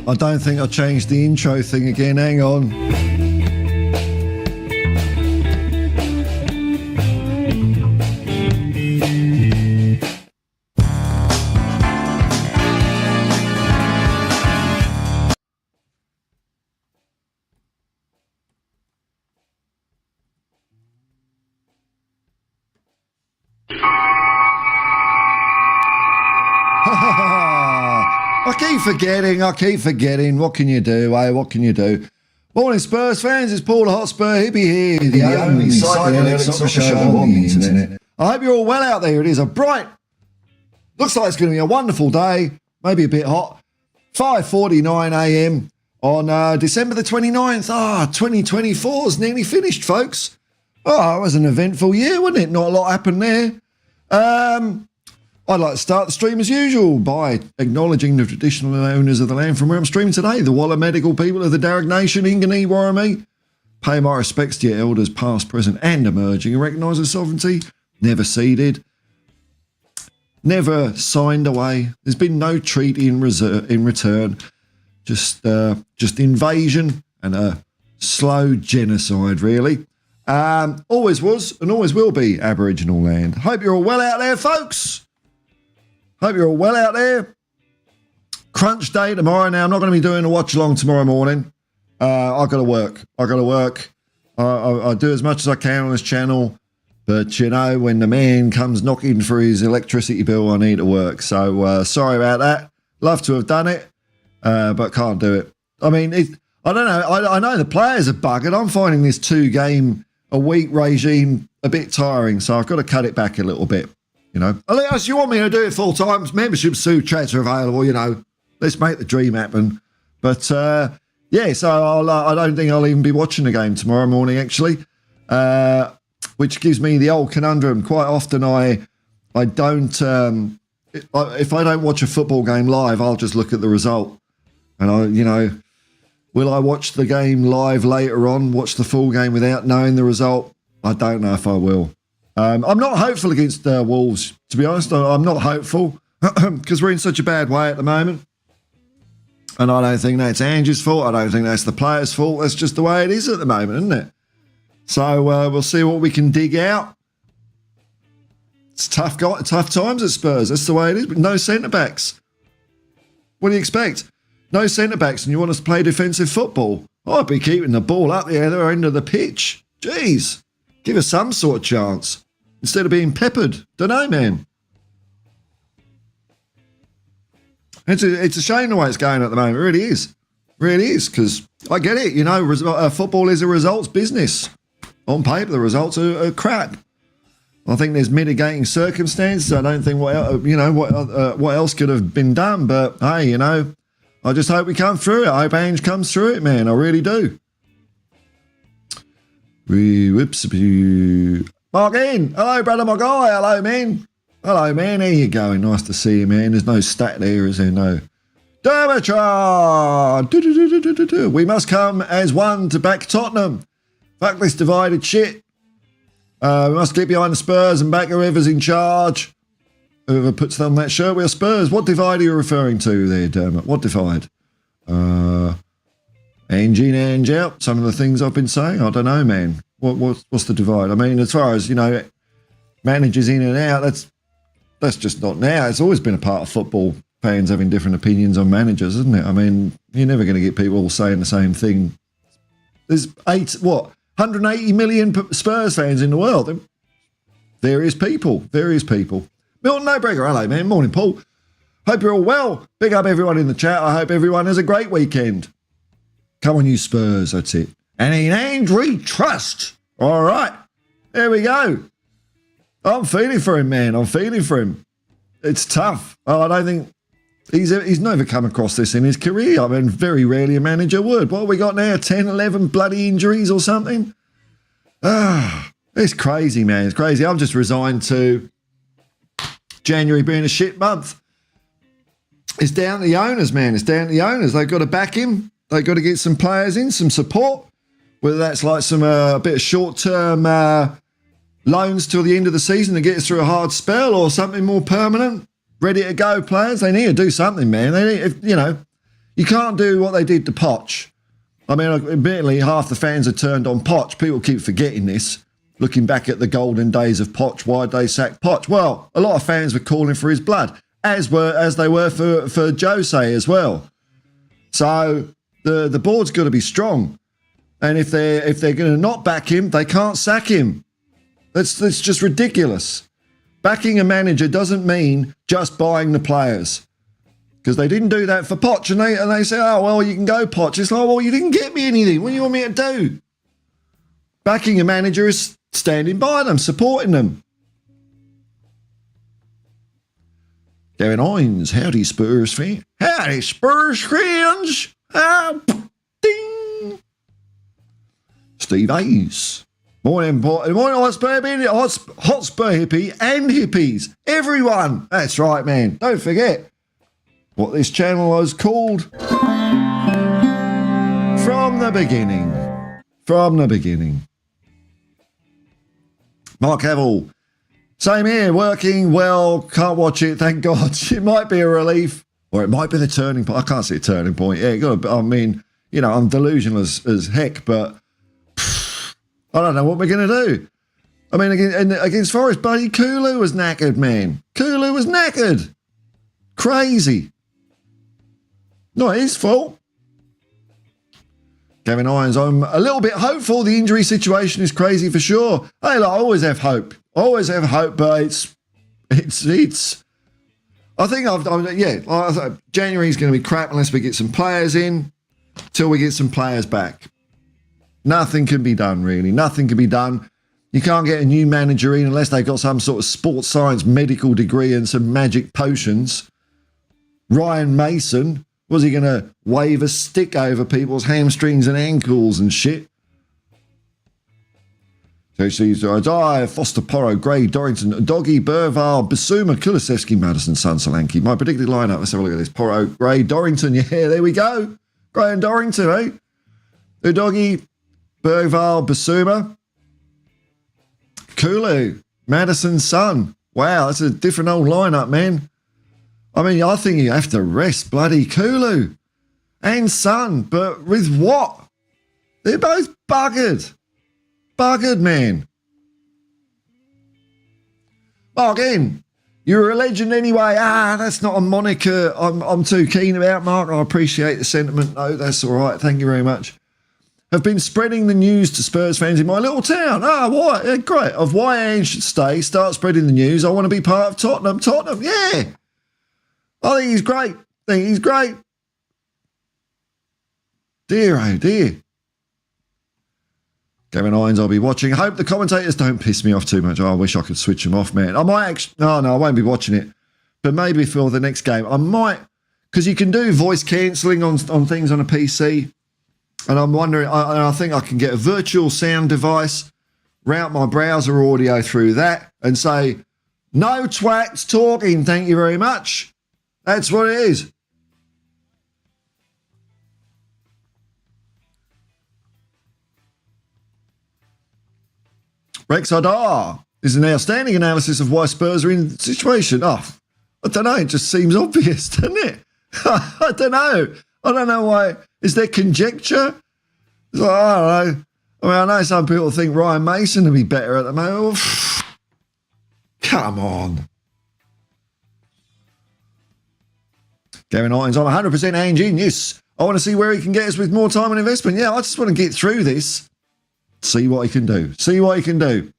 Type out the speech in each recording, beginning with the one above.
I don't think I changed the intro thing again. Hang on. I keep forgetting. What can you do, eh? What can you do? Morning, Spurs fans. It's Paul the Hotspur Hippie here. The only psychedelic soccer show on the internet. I hope you're all well out there. It is a bright, looks like it's going to be a wonderful day. Maybe a bit hot. 5:49 a.m. on December the 29th. 2024's nearly finished, folks. It was an eventful year, wasn't it? Not a lot happened there. I'd like to start the stream as usual by acknowledging the traditional owners of the land from where I'm streaming today, the Waller Medical people of the Darug Nation, Ingani, Warramee. Pay my respects to your elders, past, present and emerging, and recognise their sovereignty, never ceded, never signed away. There's been no treaty in return, just invasion and a slow genocide, really. Always was and always will be Aboriginal land. Hope you're all well out there, folks. Hope you're all well out there. Crunch day tomorrow. Now, I'm not going to be doing a watch along tomorrow morning. I've got to work. I do as much as I can on this channel. But, you know, when the man comes knocking for his electricity bill, I need to work. So, sorry about that. Love to have done it, but can't do it. I mean, I don't know. I know the players are buggered. I'm finding this 2-game-a-week regime a bit tiring. So I've got to cut it back a little bit. You know, unless you want me to do it full time, membership super chats are available. You know, let's make the dream happen. But yeah, so I don't think I'll even be watching the game tomorrow morning, actually, which gives me the old conundrum. Quite often, I don't. If I don't watch a football game live, I'll just look at the result, and will I watch the game live later on? Watch the full game without knowing the result? I don't know if I will. I'm not hopeful against Wolves, to be honest. I'm not hopeful because we're in such a bad way at the moment. And I don't think that's Ange's fault. I don't think that's the players' fault. That's just the way it is at the moment, isn't it? So we'll see what we can dig out. It's tough times at Spurs. That's the way it is. But no centre-backs. What do you expect? No centre-backs and you want us to play defensive football? I'd be keeping the ball up the other end of the pitch. Jeez. Give us some sort of chance. Instead of being peppered. Don't know, man. It's a shame the way it's going at the moment. It really is. Really is, because I get it. You know, football is a results business. On paper, the results are crap. I think there's mitigating circumstances. I don't think what else could have been done. But, hey, you know, I just hope we come through it. I hope Ange comes through it, man. I really do. Mark in. Hello, brother, my guy. Hello, man. Hello, man. How you going? Nice to see you, man. There's no stat there, is there? No. Derbyshire. We must come as one to back Tottenham. Fuck this divided shit. We must get behind the Spurs and back whoever's in charge. Whoever puts on that shirt, we're Spurs. What divide are you referring to there, Dermot? What divide? Ange in, Ange out. Some of the things I've been saying. I don't know, man. What's the divide? I mean, as far as, you know, managers in and out, that's just not now. It's always been a part of football, fans having different opinions on managers, isn't it? I mean, you're never going to get people all saying the same thing. There's 180 million Spurs fans in the world. Various people. Milton Nobreaker, hello, man. Morning, Paul. Hope you're all well. Big up everyone in the chat. I hope everyone has a great weekend. Come on, you Spurs. That's it. And in Ange we trust. All right. There we go. I'm feeling for him, man. I'm feeling for him. It's tough. I don't think he's never come across this in his career. I mean, very rarely a manager would. What have we got now? 10, 11 bloody injuries or something? It's crazy, man. It's crazy. I'm just resigned to January being a shit month. It's down to the owners, man. It's down to the owners. They've got to back him. They've got to get some players in, some support. Whether that's like some a bit of short-term loans till the end of the season to get us through a hard spell, or something more permanent, ready to go players. They need to do something, man. They need, you You can't do what they did to Poch. I mean, admittedly, half the fans are turned on Poch. People keep forgetting this. Looking back at the golden days of Poch, why'd they sack Poch? Well, a lot of fans were calling for his blood, as they were for Jose as well. So the board's got to be strong, and if they're going to not back him, they can't sack him. That's just ridiculous. Backing a manager doesn't mean just buying the players. Because they didn't do that for Poch, and they say, oh, well, you can go, Poch. It's like, well, you didn't get me anything. What do you want me to do? Backing a manager is standing by them, supporting them. Gavin Hines, howdy, Spurs fan. Howdy, Spurs fans. Ding. Steve Hayes. Morning, Hotspur Hippie and hippies. Everyone. That's right, man. Don't forget what this channel was called from the beginning. From the beginning. Mark Havel. Same here, working well, can't watch it, thank God. It might be a relief, or it might be the turning point. I can't see a turning point. Yeah, I mean, you know, I'm delusional as heck, but I don't know what we're going to do. I mean, against Forest, buddy, Kulu was knackered, man. Kulu was knackered. Crazy. Not his fault. Kevin Irons, I'm a little bit hopeful. The injury situation is crazy for sure. Hey, look, I always have hope. Always have hope, but it's. I think January's going to be crap unless we get some players in. Till we get some players back, nothing can be done really. Nothing can be done. You can't get a new manager in unless they've got some sort of sports science medical degree and some magic potions. Ryan Mason. Was he going to wave a stick over people's hamstrings and ankles and shit? So she's Foster, Porro, Gray, Dorrington, Doggy, Burval, Basuma, Kulisevsky, Madison, Sun, Solanke. My predicted lineup. Let's have a look at this. Porro, Gray, Dorrington. Yeah, there we go. Gray and Dorrington, eh? Doggy, Burval, Basuma, Kulu, Madison, Sun. Wow, that's a different old lineup, man. I mean, I think you have to rest bloody Kulu and Sun, but with what? They're both buggered. Buggered, man. Mark in. You're a legend anyway. That's not a moniker I'm too keen about, Mark. I appreciate the sentiment. No, that's all right. Thank you very much. Have been spreading the news to Spurs fans in my little town. Why? Yeah, great. Of why Ange should stay. Start spreading the news. I want to be part of Tottenham. Tottenham, yeah. I think he's great. Dear, oh dear. Gavin Irons, I'll be watching. I hope the commentators don't piss me off too much. I wish I could switch them off, man. I might actually... No, I won't be watching it. But maybe for the next game, I might... Because you can do voice cancelling on things on a PC. And I'm wondering... I think I can get a virtual sound device, route my browser audio through that, and say, no twats talking, thank you very much. That's what it is. Rex Hadar is an outstanding analysis of why Spurs are in the situation. I don't know. It just seems obvious, doesn't it? I don't know why. Is there conjecture? I don't know. I mean, I know some people think Ryan Mason would be better at the moment. Come on. Gavin Irons, I'm 100% Ange in. Yes, I want to see where he can get us with more time and investment. Yeah, I just want to get through this. See what he can do.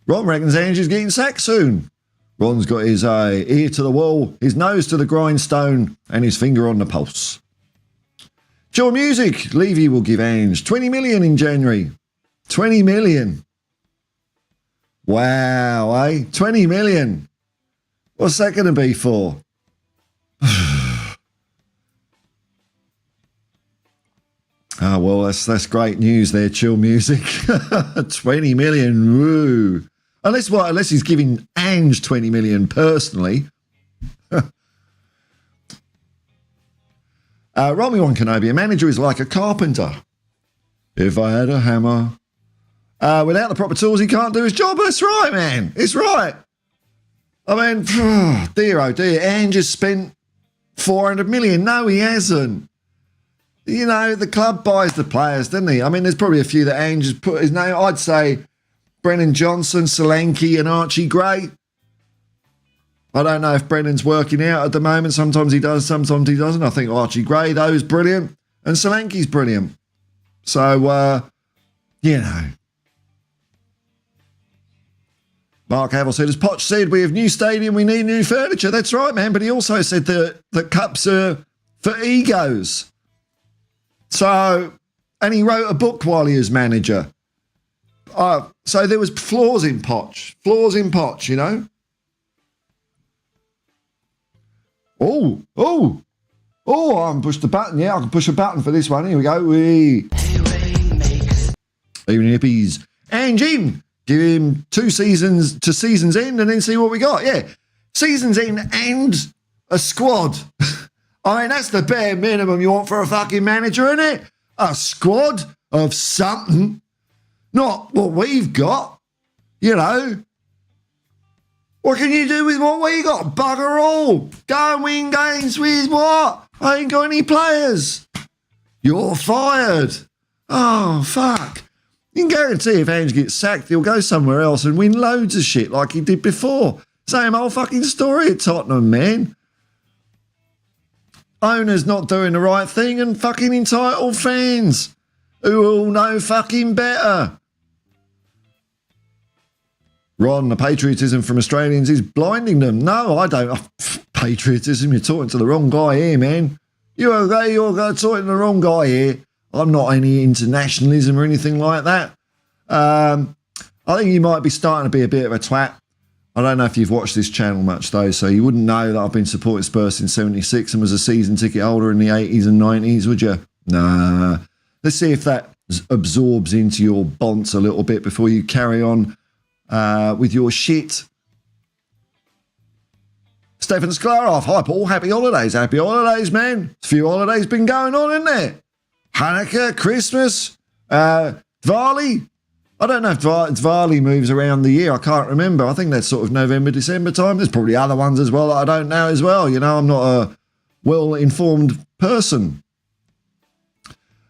Ron reckons Ange is getting sacked soon. Ron's got his ear to the wall, his nose to the grindstone, and his finger on the pulse. Chill music. Levy will give Ange 20 million in January. 20 million. Wow, eh? 20 million. What's that going to be for? Well, that's great news there, chill music. 20 million, woo. Unless he's giving Ange 20 million personally. Romy One Kenobi, a manager is like a carpenter. If I had a hammer. Without the proper tools, he can't do his job. That's right, man. It's right. I mean, dear, oh dear. Ange has spent 400 million. No, he hasn't. you know, the club buys the players, doesn't he? I mean, there's probably a few that Ange has put his name. I'd say Brennan Johnson, Solanke and Archie Gray. I don't know if Brennan's working out at the moment. Sometimes he does, sometimes he doesn't. I think Archie Gray, though, is brilliant. And Solanke's brilliant. So, you know. Mark Havel said, as Poch said, we have new stadium, we need new furniture. That's right, man. But he also said that cups are for egos. So, and he wrote a book while he was manager. So there was flaws in Poch, you know. Oh, I can push the button. Yeah, I can push a button for this one. Here we go. Evening Hippies. Ange in. Give him 2 seasons to season's end and then see what we got. Yeah, season's end and a squad. I mean, that's the bare minimum you want for a fucking manager, isn't it? A squad of something. Not what we've got, you know. What can you do with what we got? Bugger all. Go and win games with what? I ain't got any players. You're fired. Oh, fuck. You can guarantee if Ange gets sacked, he'll go somewhere else and win loads of shit like he did before. Same old fucking story at Tottenham, man. Owners not doing the right thing and fucking entitled fans who all know fucking better. Ron, the patriotism from Australians is blinding them. No, I don't. Patriotism, you're talking to the wrong guy here, man. You're talking to the wrong guy here. I'm not any internationalism or anything like that. I think you might be starting to be a bit of a twat. I don't know if you've watched this channel much, though, so you wouldn't know that I've been supporting Spurs since 76 and was a season ticket holder in the 80s and 90s, would you? Nah. Let's see if that absorbs into your bonds a little bit before you carry on with your shit. Stefan Sklarov. Hi, Paul. Happy holidays. Happy holidays, man. A few holidays been going on, isn't there? Hanukkah, Christmas, Diwali. I don't know if Diwali moves around the year. I can't remember. I think that's sort of November, December time. There's probably other ones as well that I don't know as well. You know, I'm not a well-informed person.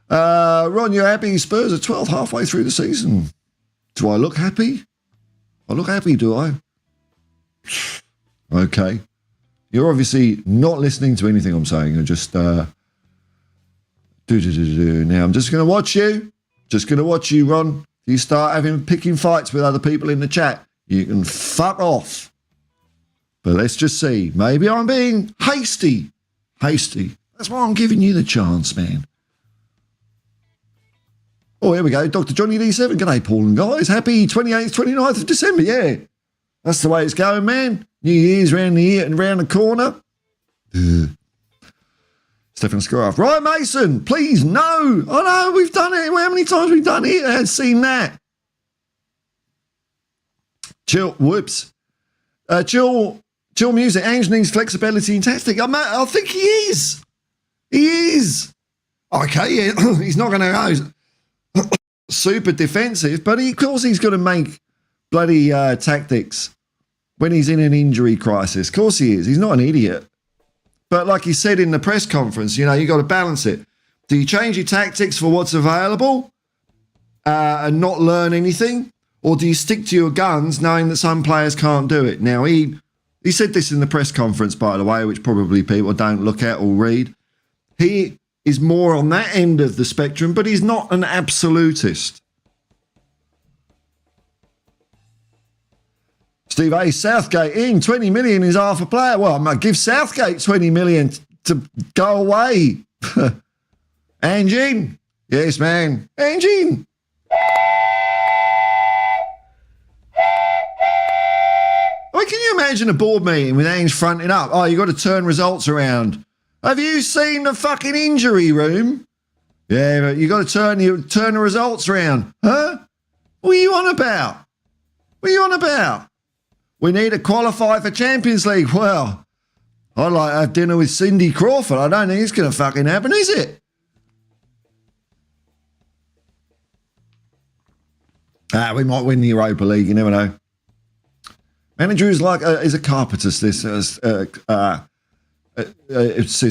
Ron, you're happy Spurs are 12th halfway through the season. Do I look happy? I look happy, do I? Okay. You're obviously not listening to anything I'm saying. You're just Now, I'm just going to watch you. Just going to watch you, Ron. If you start picking fights with other people in the chat, you can fuck off. But let's just see. Maybe I'm being hasty. That's why I'm giving you the chance, man. Oh, here we go. Dr. Johnny D7. G'day, Paul and guys. Happy 28th, 29th of December. Yeah. That's the way it's going, man. New Year's round the corner. Stefan Scaraf. Right, Mason, please, no. Oh, no, we've done it. How many times we've done it? I've seen that. Chill, whoops. Chill music. Ange needs flexibility and tactic. I think he is. He is. Okay, yeah, he's not going to go super defensive, but of course he's going to make bloody tactics when he's in an injury crisis. Of course he is. He's not an idiot. But like he said in the press conference, you know, you got to balance it. Do you change your tactics for what's available and not learn anything? Or do you stick to your guns knowing that some players can't do it? Now, he said this in the press conference, by the way, which probably people don't look at or read. He is more on that end of the spectrum, but he's not an absolutist. Steve A. Southgate in 20 million is half a player. Well, I might give Southgate 20 million to go away. Ange in. Yes, man. Ange in. Well, can you imagine a board meeting with Ange fronting up? Oh, you got to turn results around. Have you seen the fucking injury room? Yeah, but you got to turn the results around. Huh? What are you on about? We need to qualify for Champions League. Well, I'd like to have dinner with Cindy Crawford. I don't think it's going to fucking happen, is it? We might win the Europa League. You never know. Manager is a carpenter. It says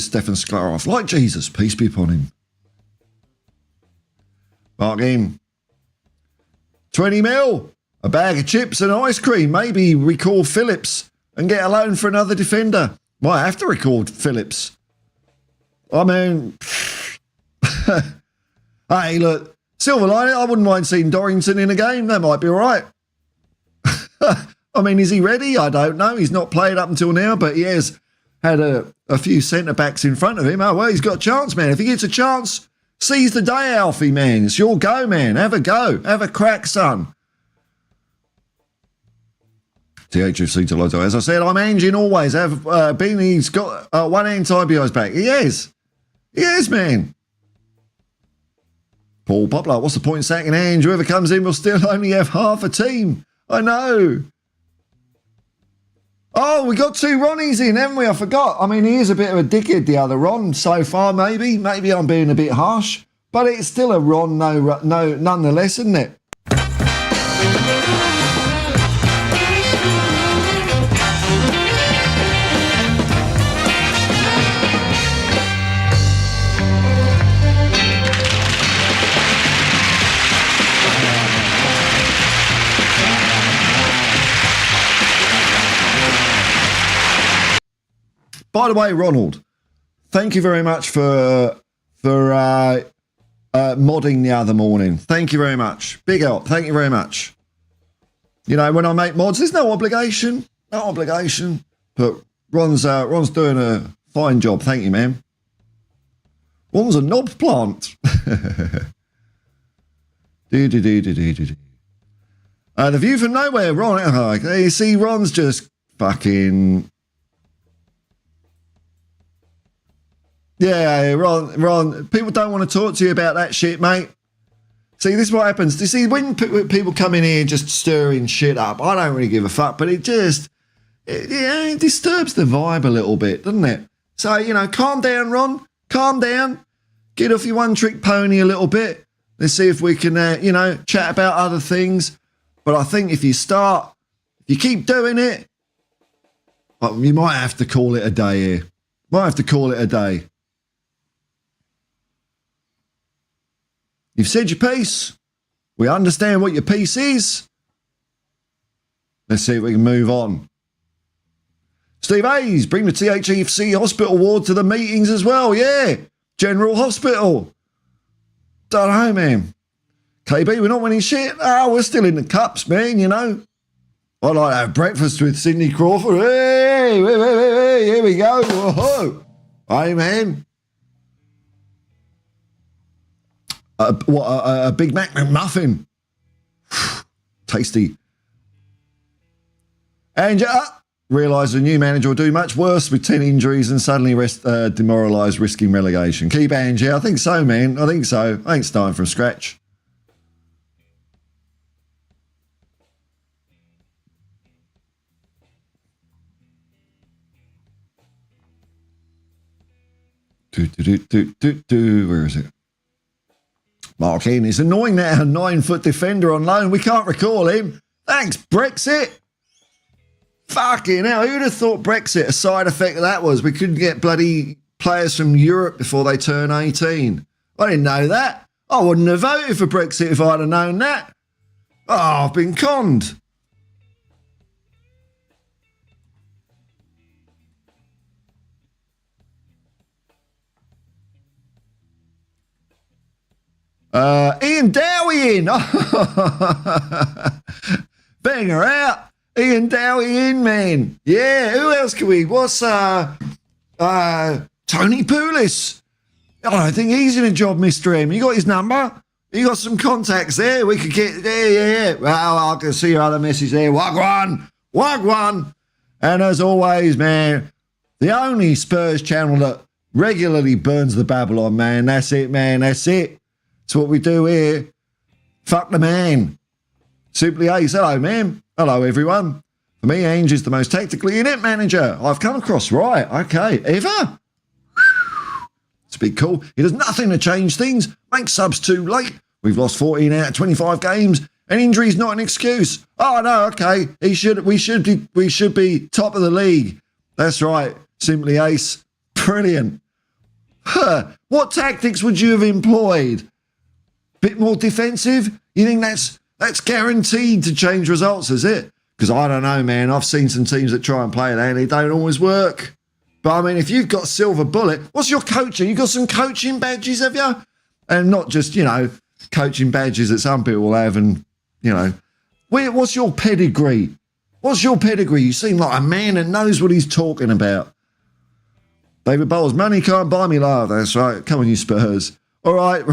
Stefan Sklarov. Like Jesus, peace be upon him. Mark in. 20 mil. A bag of chips and ice cream. Maybe recall Phillips and get a loan for another defender. Might have to record Phillips. I mean, hey, look, silver lining, I wouldn't mind seeing Dorrington in a game. That might be all right. I mean, is he ready? I don't know. He's not played up until now, but he has had a few centre-backs in front of him. Oh, well, he's got a chance, man. If he gets a chance, seize the day, Alfie, man. It's your go, man. Have a go. Have a crack, son. THFC Toledo. As I said, I'm Ange always. He's got one hand tied behind his back. He has. He has, man. Paul Poplar, what's the point in sacking Ange? Whoever comes in will still only have half a team. I know. Oh, we got 2 Ronnies in, haven't we? I forgot. I mean, he is a bit of a dickhead, the other Ron, so far, maybe. Maybe I'm being a bit harsh. But it's still a Ron, no, nonetheless, isn't it? By the way, Ronald, thank you very much for modding the other morning. Thank you very much. Big help. Thank you very much. You know, when I make mods, there's no obligation. No obligation. But Ron's doing a fine job. Thank you, man. Ron's a knob plant. The view from nowhere, Ron. You see, Ron's just fucking... Yeah, Ron, people don't want to talk to you about that shit, mate. See, this is what happens. You see, when people come in here just stirring shit up, I don't really give a fuck, but it disturbs the vibe a little bit, doesn't it? So, you know, calm down, Ron. Calm down. Get off your one-trick pony a little bit. Let's see if we can, chat about other things. But I think if you keep doing it, you might have to call it a day here. Might have to call it a day. You've said your piece. We understand what your piece is. Let's see if we can move on. Steve Hayes, bring the THFC Hospital ward to the meetings as well. Yeah, General Hospital. Don't know, man. KB, we're not winning shit. Oh, we're still in the cups, man, you know. I'd like to have breakfast with Sidney Crawford. Hey, here we go. Whoa. Hey, man. A Big Mac McMuffin. Tasty. And realise the new manager will do much worse with 10 injuries and suddenly demoralised, risking relegation. Keep Ange. I think so, man. I think so. I think it's starting from scratch. Where is it? Mark in. It's annoying that our 9-foot defender on loan, we can't recall him. Thanks, Brexit. Fucking hell, who'd have thought Brexit, a side effect of that was we couldn't get bloody players from Europe before they turn 18. I didn't know that. I wouldn't have voted for Brexit if I'd have known that. Oh, I've been conned. Ian Dowie in. Bang her out. Ian Dowie in, man. Yeah, who else can we? What's Tony Poulis? I don't think he's in a job, Mr. M. You got his number? You got some contacts there? We could get there, yeah. Well, I can see your other message there. Wagwan. And as always, man, the only Spurs channel that regularly burns the Babylon, man. That's it, man. That's it. That's what we do here. Fuck the man. Simply Ace. Hello, man. Hello, everyone. For me, Ange is the most tactically inept manager I've come across. Right. Okay. Ever? It's a bit cool. He does nothing to change things. Make subs too late. We've lost 14 out of 25 games. And injury's not an excuse. Oh, no. Okay. We should be top of the league. That's right. Simply Ace. Brilliant. What tactics would you have employed? Bit more defensive? You think that's guaranteed to change results, is it? Because I don't know, man. I've seen some teams that try and play that and it don't always work. But I mean, if you've got a silver bullet, what's your coaching? You got some coaching badges, have you? And not just, coaching badges that some people have and, what's your pedigree? What's your pedigree? You seem like a man that knows what he's talking about. David Bowles, money can't buy me love. That's right. Come on, you Spurs. All right.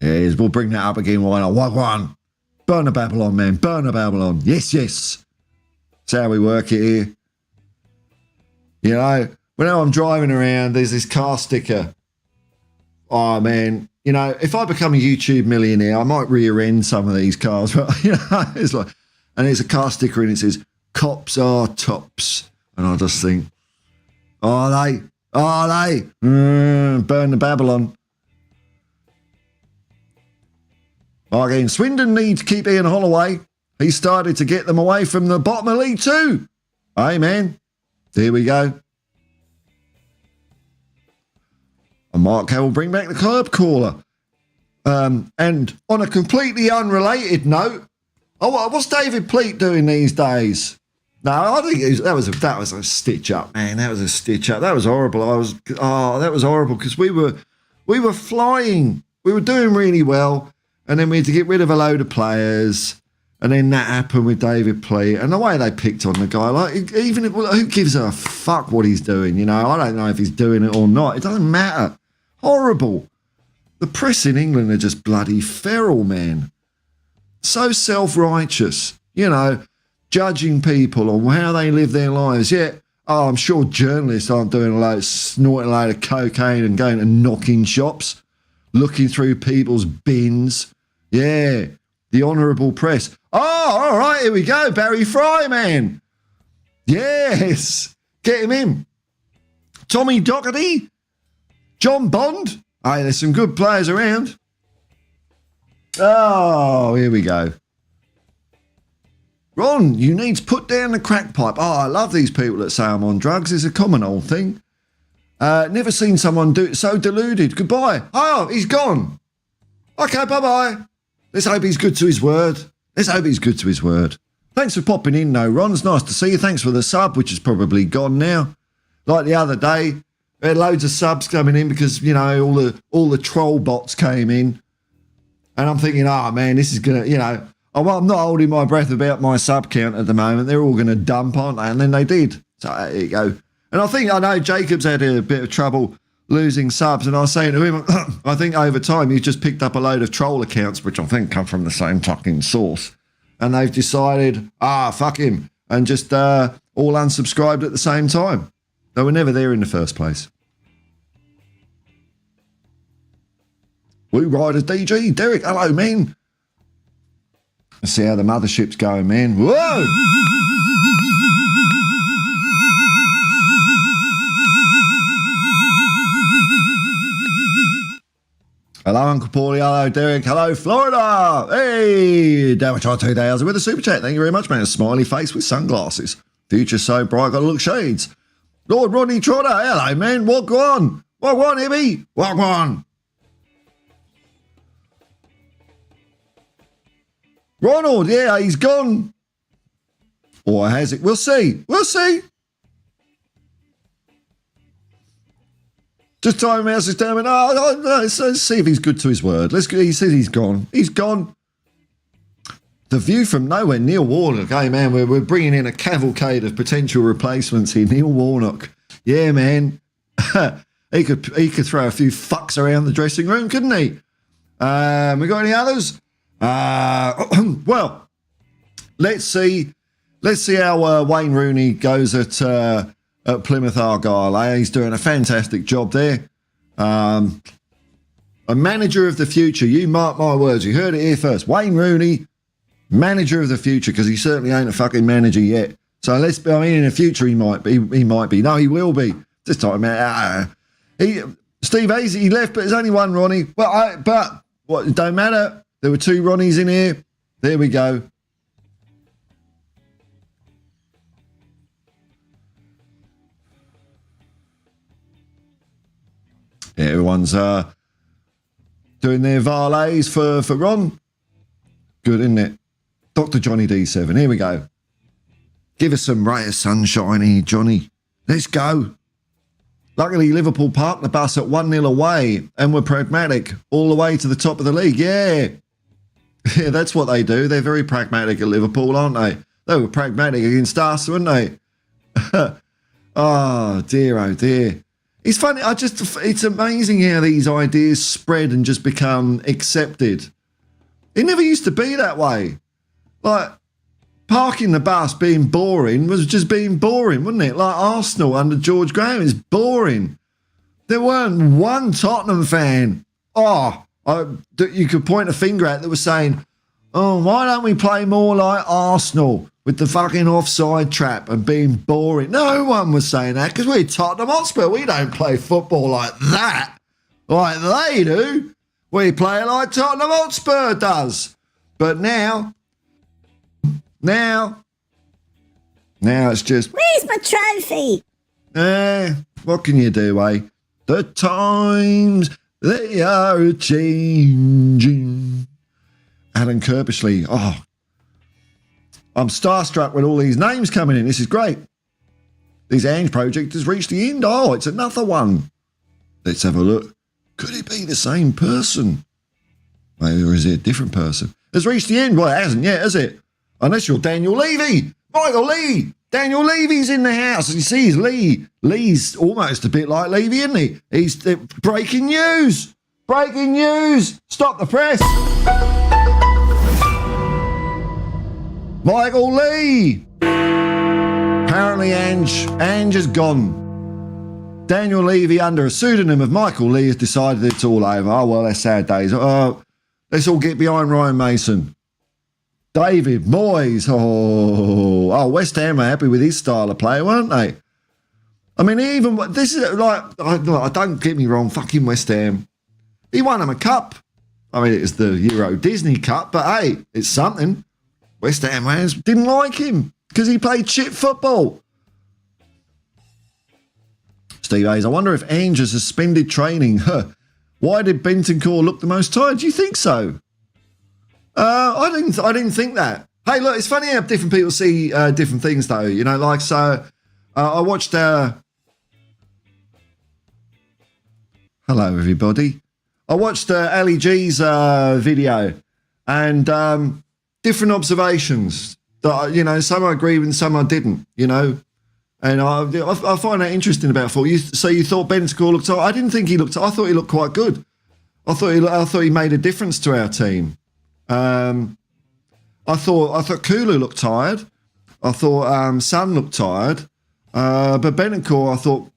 Yes, we'll bring that up again. Why not? Wagwan. Burn the Babylon, man. Burn the Babylon. Yes, yes. That's how we work it here. Whenever I'm driving around, there's this car sticker. Oh, man. If I become a YouTube millionaire, I might rear end some of these cars. But, it's like, and there's a car sticker and it says, cops are tops. And I just think, are they? Are they? Burn the Babylon. Again, Swindon need to keep Ian Holloway. He started to get them away from the bottom of League Two. Hey, man. There we go. And Mark Howell bring back the curb caller. And on a completely unrelated note, what's David Pleat doing these days? No, I think that was a stitch up, man. That was a stitch up. That was horrible. That was horrible because we were flying. We were doing really well. And then we had to get rid of a load of players. And then that happened with David Pleat. And the way they picked on the guy, who gives a fuck what he's doing? I don't know if he's doing it or not. It doesn't matter. Horrible. The press in England are just bloody feral, man. So self-righteous, judging people on how they live their lives. Yeah, I'm sure journalists aren't snorting a load of cocaine and going to knocking shops, looking through people's bins. Yeah, the honourable press. Oh, all right, here we go. Barry Fry, man. Yes, get him in. Tommy Doherty, John Bond. Hey, there's some good players around. Oh, here we go. Ron, you need to put down the crack pipe. Oh, I love these people that say I'm on drugs. It's a common old thing. Never seen someone do it so deluded. Goodbye. Oh, he's gone. Okay, bye-bye. Let's hope he's good to his word. Thanks for popping in, though, Ron. It's nice to see you. Thanks for the sub, which is probably gone now. Like the other day, we had loads of subs coming in because, all the troll bots came in. And I'm thinking, man, this is going to, I'm not holding my breath about my sub count at the moment. They're all going to dump, aren't they? And then they did. So there you go. And I know Jacob's had a bit of trouble losing subs. And I was saying to him, I think over time he's just picked up a load of troll accounts, which I think come from the same fucking source. And they've decided, fuck him. And just all unsubscribed at the same time. They were never there in the first place. Woo Riders DG, Derek, hello, man. Let's see how the mothership's going, man. Whoa! Hello, Uncle Paulie. Hello, Derek. Hello, Florida. Hey, Damage 2000 with a super chat. Thank you very much, man. A smiley face with sunglasses. Future so bright, got to look shades. Lord Rodney Trotter. Hello, man. Walk on. Walk on, Ibby. Walk on. Ronald, yeah, he's gone. Or has it? We'll see. We'll see. Just time mouse is down. Let's see if he's good to his word. He says he's gone. He's gone. The view from nowhere, Neil Warnock. Hey, man, we're bringing in a cavalcade of potential replacements here. Neil Warnock. Yeah, man. he could throw a few fucks around the dressing room, couldn't he? We got any others? Well, let's see how Wayne Rooney goes at Plymouth Argyle. He's doing a fantastic job there. A manager of the future. You mark my words. You heard it here first. Wayne Rooney, manager of the future, because he certainly ain't a fucking manager yet. So in the future he might be. No, he will be. This time, Steve Hazy, he left, but there's only one Ronnie. But it don't matter. There were two Ronnies in here. There we go. Yeah, everyone's doing their valets for Ron. Good, isn't it? Dr. Johnny D7, here we go. Give us some ray of sunshine here, Johnny. Let's go. Luckily, Liverpool parked the bus at 1-0 away and were pragmatic all the way to the top of the league. Yeah. Yeah, that's what they do. They're very pragmatic at Liverpool, aren't they? They were pragmatic against us, weren't they? Oh, dear, oh, dear. It's funny. It's amazing how these ideas spread and just become accepted. It never used to be that way. Like, parking the bus being boring was just being boring, wasn't it? Like Arsenal under George Graham is boring. There weren't one Tottenham fan. You could point a finger at that was saying, oh, why don't we play more like Arsenal with the fucking offside trap and being boring? No one was saying that because we're Tottenham Hotspur. We don't play football like that, like they do. We play it like Tottenham Hotspur does. But now it's just, where's my trophy? What can you do, eh? The times, they are changing. Alan Kirbishley. Oh, I'm starstruck with all these names coming in. This is great. This Ange project has reached the end. Oh, it's another one. Let's have a look. Could it be the same person? Or is it a different person? It's reached the end. Well, it hasn't yet, has it? Unless you're Daniel Levy. Michael Lee. Daniel Levy's in the house. You see, he's Lee. Lee's almost a bit like Levy, isn't he? He's breaking news. Breaking news. Stop the press. Michael Lee. Apparently Ange is gone. Daniel Levy, under a pseudonym of Michael Lee, has decided it's all over. Oh, well, that's sad days. Let's all get behind Ryan Mason. David Moyes. Oh, West Ham are happy with his style of play, weren't they? I mean, even this is like, don't get me wrong, fucking West Ham. He won him a cup. I mean, it's the Euro Disney Cup, but hey, it's something. West Ham fans didn't like him because he played shit football. Steve Hayes, I wonder if Ange has suspended training. Why did Bentancur look the most tired? Do you think so? I didn't think that. Hey, look, it's funny how different people see different things, though. You know, like, so I watched... hello, everybody. I watched Ali G's video and different observations that, you know, some I agree with and some I didn't, you know. And I find that interesting about football. So you thought Bentancur looked... I didn't think he looked... I thought he looked quite good. I thought he made a difference to our team. I thought Kulu looked tired. I thought Son looked tired. But Bentancur, I thought,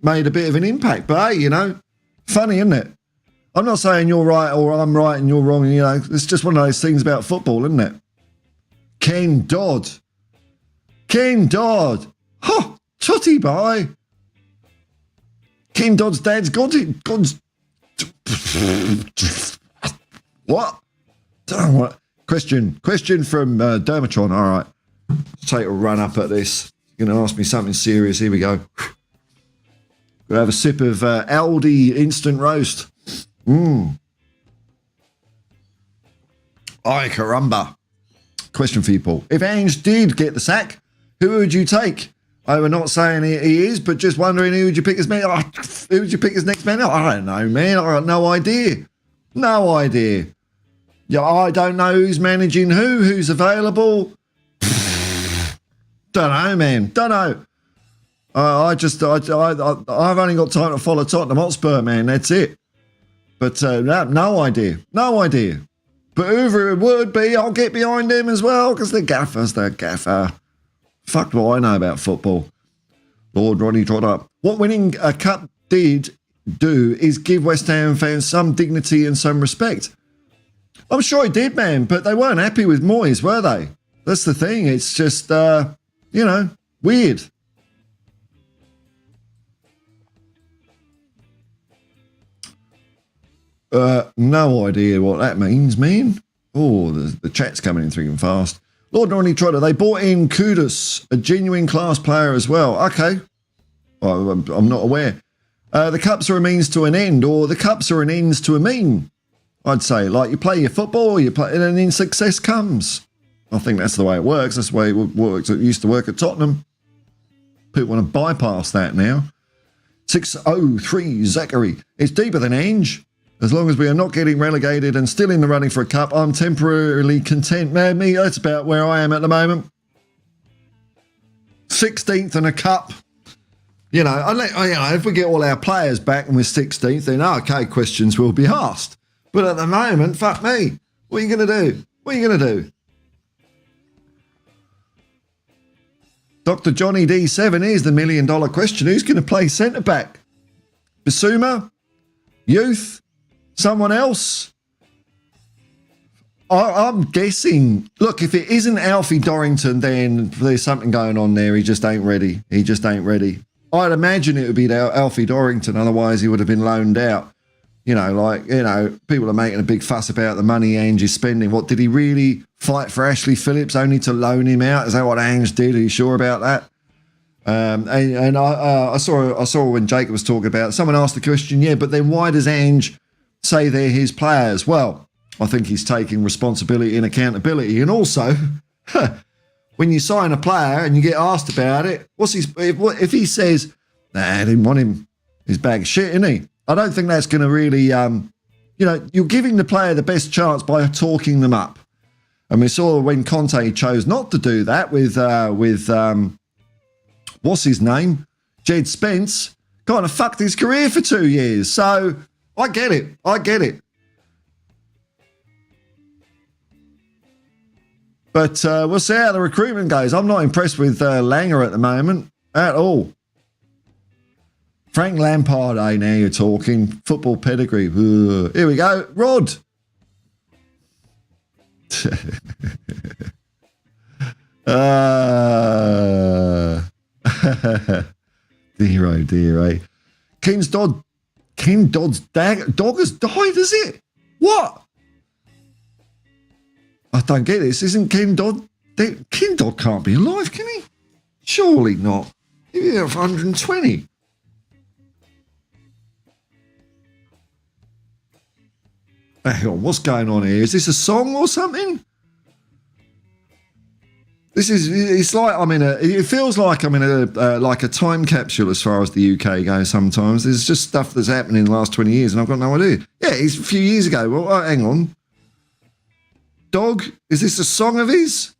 made a bit of an impact. But hey, you know, funny, isn't it? I'm not saying you're right or I'm right and you're wrong. You know, it's just one of those things about football, isn't it? Ken Dodd. Huh, tutty boy. Ken Dodd's dad's got it. What? Don't know what. Question from Dermatron. All right. Let's take a run up at this. You're going to ask me something serious. Here we go. We'll have a sip of Aldi instant roast. Ay, caramba. Question for you, Paul. If Ange did get the sack, who would you take? We're not saying he is, but just wondering who would you pick as man? Who would you pick as next man? I don't know, man. I got no idea. No idea. Yeah, I don't know who's managing who's available. Don't know, man. Don't know. I've only got time to follow Tottenham Hotspur, man. That's it. But no idea. No idea. But whoever it would be, I'll get behind him as well because the gaffer. Fuck what I know about football. Lord Ronnie Trotter. What winning a cup did do is give West Ham fans some dignity and some respect. I'm sure he did, man, but they weren't happy with Moyes, were they? That's the thing. It's just, you know, weird. No idea what that means, man. Oh, the chat's coming in thick and fast. Lord Ronnie Trotter, they bought in Kudus, a genuine class player as well. Okay. I'm not aware. The cups are a means to an end, or the cups are an ends to a mean. I'd say, like you play your football, and then success comes. I think that's the way it works. That's the way it works. It used to work at Tottenham. People want to bypass that now. 603 Zachary. It's deeper than Ange. As long as we are not getting relegated and still in the running for a cup, I'm temporarily content. Man, me, that's about where I am at the moment. 16th and a cup. You know, if we get all our players back and we're 16th, then okay, questions will be asked. But at the moment, fuck me. What are you going to do? What are you going to do? Dr. Johnny D7, here's the $1 million question. Who's going to play centre-back? Bissouma? Youth? Someone else? I'm guessing. Look, if it isn't Alfie Dorrington, then there's something going on there. He just ain't ready. I'd imagine it would be Alfie Dorrington. Otherwise, he would have been loaned out. People are making a big fuss about the money Ange is spending. What, did he really fight for Ashley Phillips only to loan him out? Is that what Ange did? Are you sure about that? I saw when Jacob was talking about it, someone asked the question, yeah, but then why does Ange say they're his players? Well, I think he's taking responsibility and accountability. And also, when you sign a player and you get asked about it, if he says, nah, I didn't want him, his bag of shit, isn't he? I don't think that's going to really, you're giving the player the best chance by talking them up. And we saw when Conte chose not to do that with what's his name? Jed Spence, kind of fucked his career for 2 years. So I get it. But we'll see how the recruitment goes. I'm not impressed with Langer at the moment at all. Frank Lampard, now you're talking. Football pedigree. Ugh. Here we go. Rod. Dear. Ken Dodd's dog has died, is it? What? I don't get this. Isn't Ken Dodd? Ken Dodd can't be alive, can he? Surely not. He's 120. Hang on, what's going on here? Is this a song or something? It's like it feels like I'm in a time capsule as far as the UK goes sometimes. There's just stuff that's happened in the last 20 years and I've got no idea. Yeah, it's a few years ago. Well, hang on. Dog, is this a song of his?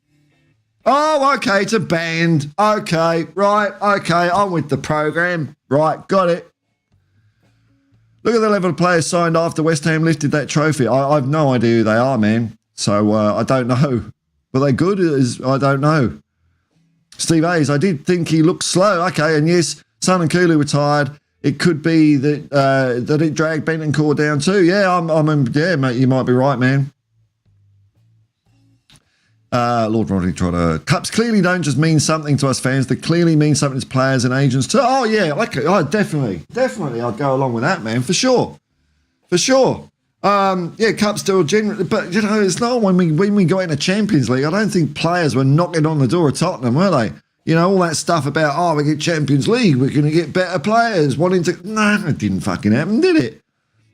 Oh, okay, it's a band. Okay, right, okay, I'm with the program. Right, got it. Look at the level of players signed after West Ham lifted that trophy. I've no idea who they are, man. So I don't know. Were they good? I don't know. Steve Hayes, I did think he looked slow. Okay, and yes, Son and Kulu were tired. It could be that it dragged Bentancur down too. Yeah, yeah, mate, you might be right, man. Lord Roderick Trotter. Cups clearly don't just mean something to us fans. They clearly mean something to players and agents too. Oh, yeah. Okay. Oh, definitely. I'd go along with that, man. For sure. Yeah, cups still generally. But, it's not when we got into Champions League, I don't think players were knocking on the door of Tottenham, were they? All that stuff about, we get Champions League, we're going to get better players wanting to. No, it didn't fucking happen, did it?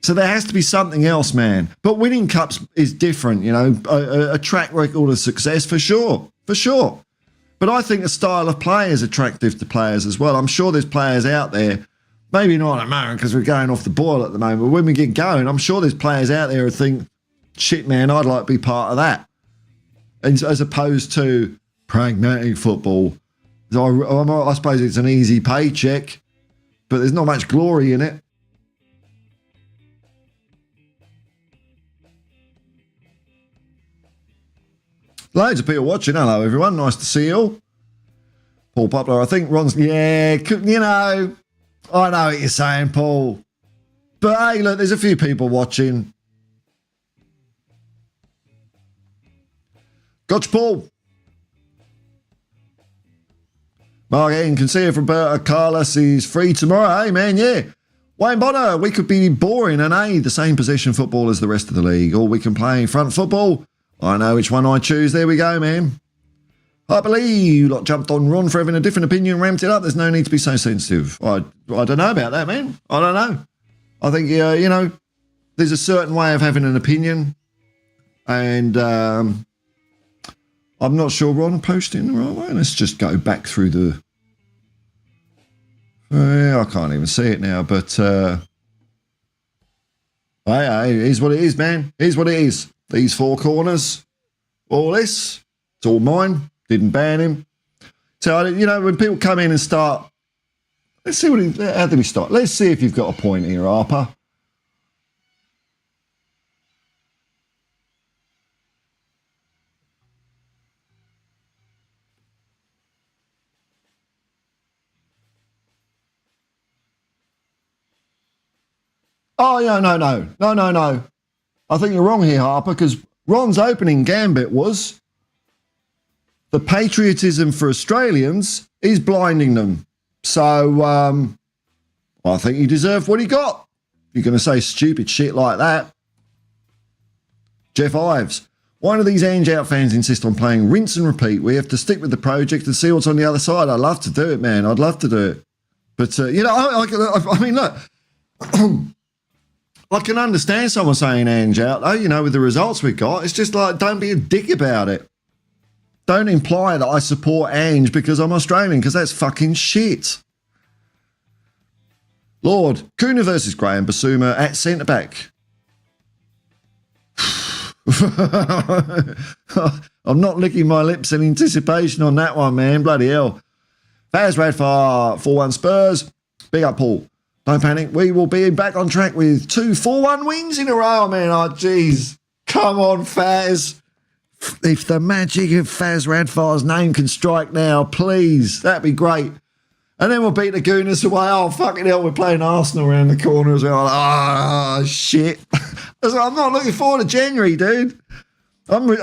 So there has to be something else, man. But winning cups is different, a track record of success for sure. But I think the style of play is attractive to players as well. I'm sure there's players out there, maybe not at the moment because we're going off the boil at the moment, but when we get going, I'm sure there's players out there who think, shit, man, I'd like to be part of that. And as opposed to pragmatic football. I suppose it's an easy paycheck, but there's not much glory in it. Loads of people watching. Hello, everyone. Nice to see you all. Paul Poplar, I think Ron's... Yeah, I know what you're saying, Paul. But, hey, look, there's a few people watching. Gotcha, Paul. Mark Ian can see if Roberto Carlos is free tomorrow. Hey, man, yeah. Wayne Bonner, we could be boring and, the same possession football as the rest of the league. Or we can play front football. I know which one I choose. There we go, man. I believe you lot jumped on Ron for having a different opinion and ramped it up. There's no need to be so sensitive. I don't know about that, man. I don't know. I think, there's a certain way of having an opinion. And I'm not sure Ron posted in the right way. Let's just go back through the... I can't even see it now, but... Hey, it is what it is, man. It is what it is. These four corners, all this, it's all mine. Didn't ban him. So, when people come in and start, let's see how do we start? Let's see if you've got a point here, Harper. Oh, yeah, no. I think you're wrong here, Harper, because Ron's opening gambit was the patriotism for Australians is blinding them. So I think he deserved what he got. You're going to say stupid shit like that. Jeff Ives. Why do these Ange out fans insist on playing rinse and repeat? We have to stick with the project and see what's on the other side. I'd love to do it, man. I'd love to do it. But, I mean, look, I can understand someone saying Ange out, though, with the results we got. It's just like, don't be a dick about it. Don't imply that I support Ange because I'm Australian, because that's fucking shit. Lord, Kuna versus Graham Basuma at centre-back. I'm not licking my lips in anticipation on that one, man. Bloody hell. Faz Radfar, 4-1 Spurs. Big up, Paul. Don't panic. We will be back on track with 2 4-1 wins in a row, man. Oh, jeez. Come on, Faz. If the magic of Faz Radfar's name can strike now, please, that'd be great. And then we'll beat the Gooners away. Oh, fucking hell, we're playing Arsenal around the corner as well. Oh, shit. I'm not looking forward to January, dude. We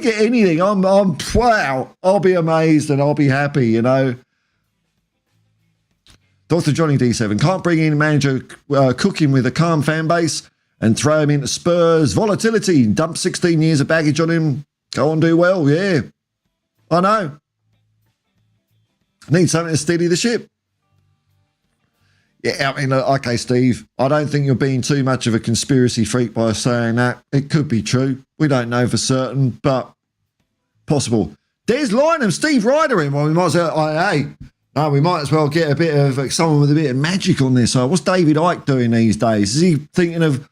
get anything. Wow, I'll be amazed and I'll be happy, Dr. Johnny D7, can't bring in manager cooking with a calm fan base and throw him into Spurs. Volatility, dump 16 years of baggage on him. Go on, do well, yeah. I know. Need something to steady the ship. Yeah, I mean, okay, Steve, I don't think you're being too much of a conspiracy freak by saying that. It could be true. We don't know for certain, but possible. Des Lynham, Steve Ryder in. Well, we might say, we might as well get a bit of someone with a bit of magic on this. What's David Icke doing these days? Is he thinking of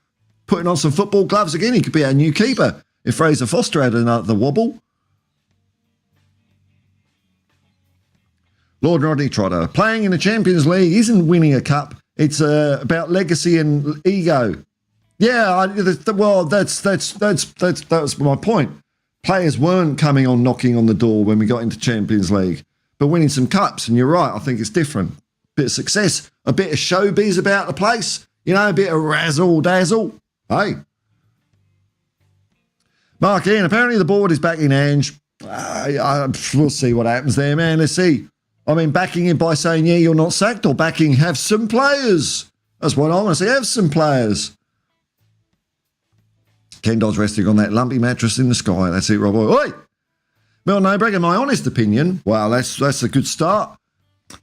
putting on some football gloves again? He could be our new keeper if Fraser Foster had another wobble. Lord Rodney Trotter, playing in the Champions League isn't winning a cup. It's about legacy and ego. Yeah, that's my point. Players weren't coming on knocking on the door when we got into Champions League, but winning some cups. And you're right, I think it's different. Bit of success, a bit of showbiz about the place, a bit of razzle dazzle. Hey, Mark Ian, apparently the board is backing Ange. We'll see what happens there, man. Let's see. I mean, backing him by saying, yeah, you're not sacked, or backing have some players. That's what I want to see, have some players. Ken Dodd's resting on that lumpy mattress in the sky. That's it, Rob. Oi! Well, no, Bragg, in my honest opinion, well, that's a good start.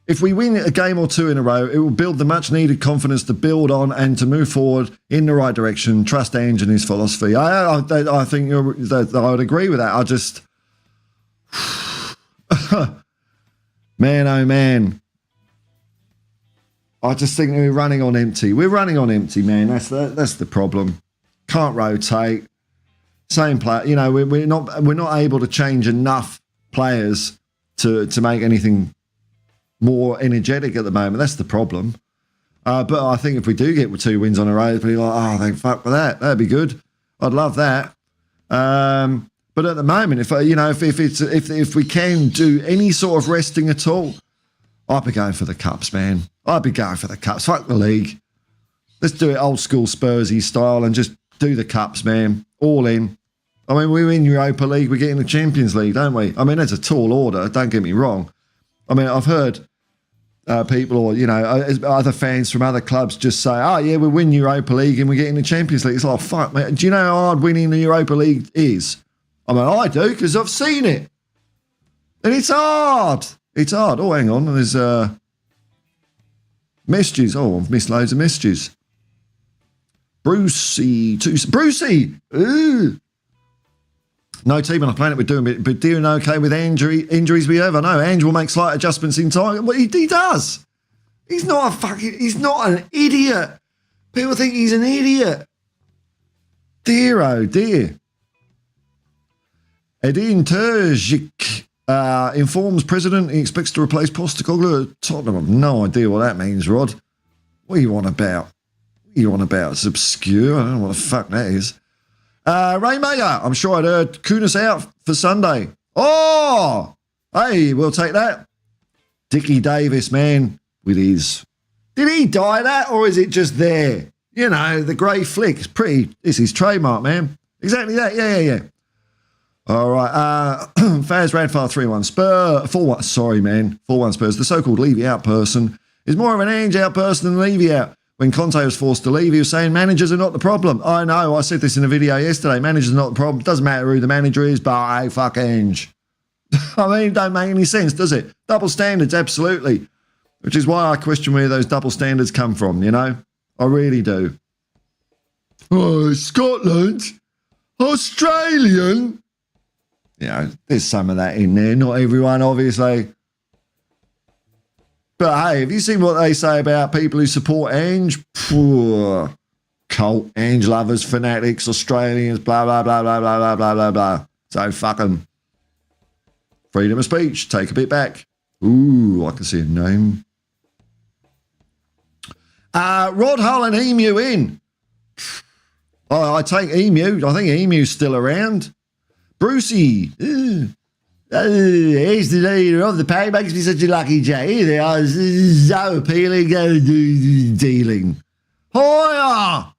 If we win a game or two in a row, it will build the much-needed confidence to build on and to move forward in the right direction. Trust Ange and his philosophy. I think I would agree with that. I just... Man, oh man. I just think we're running on empty. We're running on empty, man. That's the problem. Can't rotate. Same player. We're not able to change enough players to make anything more energetic at the moment. That's the problem. But I think if we do get 2 wins on a row, it'll be like, thank fuck for that. That'd be good. I'd love that. But at the moment, if we can do any sort of resting at all, I'd be going for the cups, man. I'd be going for the cups. Fuck the league. Let's do it old school Spursy style and just do the cups, man. All in. I mean, we win Europa League, we get in the Champions League, don't we? I mean, that's a tall order. Don't get me wrong. I mean, I've heard people or, other fans from other clubs just say, we win Europa League and we get in the Champions League. It's like, fuck, man. Do you know how hard winning the Europa League is? I mean, I do because I've seen it. And it's hard. It's hard. Oh, hang on. There's messages. Oh, I've missed loads of messages. Brucey. Brucey! Ooh. No team on the planet we're doing okay with injuries we have. I know Ange will make slight adjustments in time. Well, he does. He's not an idiot. People think he's an idiot. Dear, oh dear. Edin Terzic informs president he expects to replace Postecoglou at Tottenham. I've no idea what that means, Rod. What are you on about? It's obscure. I don't know what the fuck that is. Rainmaker, I'm sure I'd heard Kunis out for Sunday. Oh, hey, we'll take that. Dickie Davis, man, with his... Did he dye that, or is it just there? You know, the grey flick. It's his trademark, man. Exactly that. Yeah. All right. Faz Radfar 3-1 Spurs. 4-1. Sorry, man. 4-1 Spurs. The so-called Levy out person is more of an Ange out person than Levy out. When Conte was forced to leave, he was saying managers are not the problem. I know. I said this in a video yesterday. Managers are not the problem. Doesn't matter who the manager is, but hey, fuck Ange. I mean, it don't make any sense, does it? Double standards, absolutely. Which is why I question where those double standards come from, you know? I really do. Oh, Scotland? Australian? You know, there's some of that in there. Not everyone, obviously. But hey, have you seen what they say about people who support Ange? Poor cult, Ange lovers, fanatics, Australians, blah, blah, blah, blah, blah, blah, blah, blah, blah. So fuck them. Freedom of speech, take a bit back. Ooh, I can see a name. Rod Hull and Emu in. Oh, I take Emu. I think Emu's still around. Brucey. He's the leader of the party. Makes me such a lucky Jay. They are so appealing. Dealing. Hoya!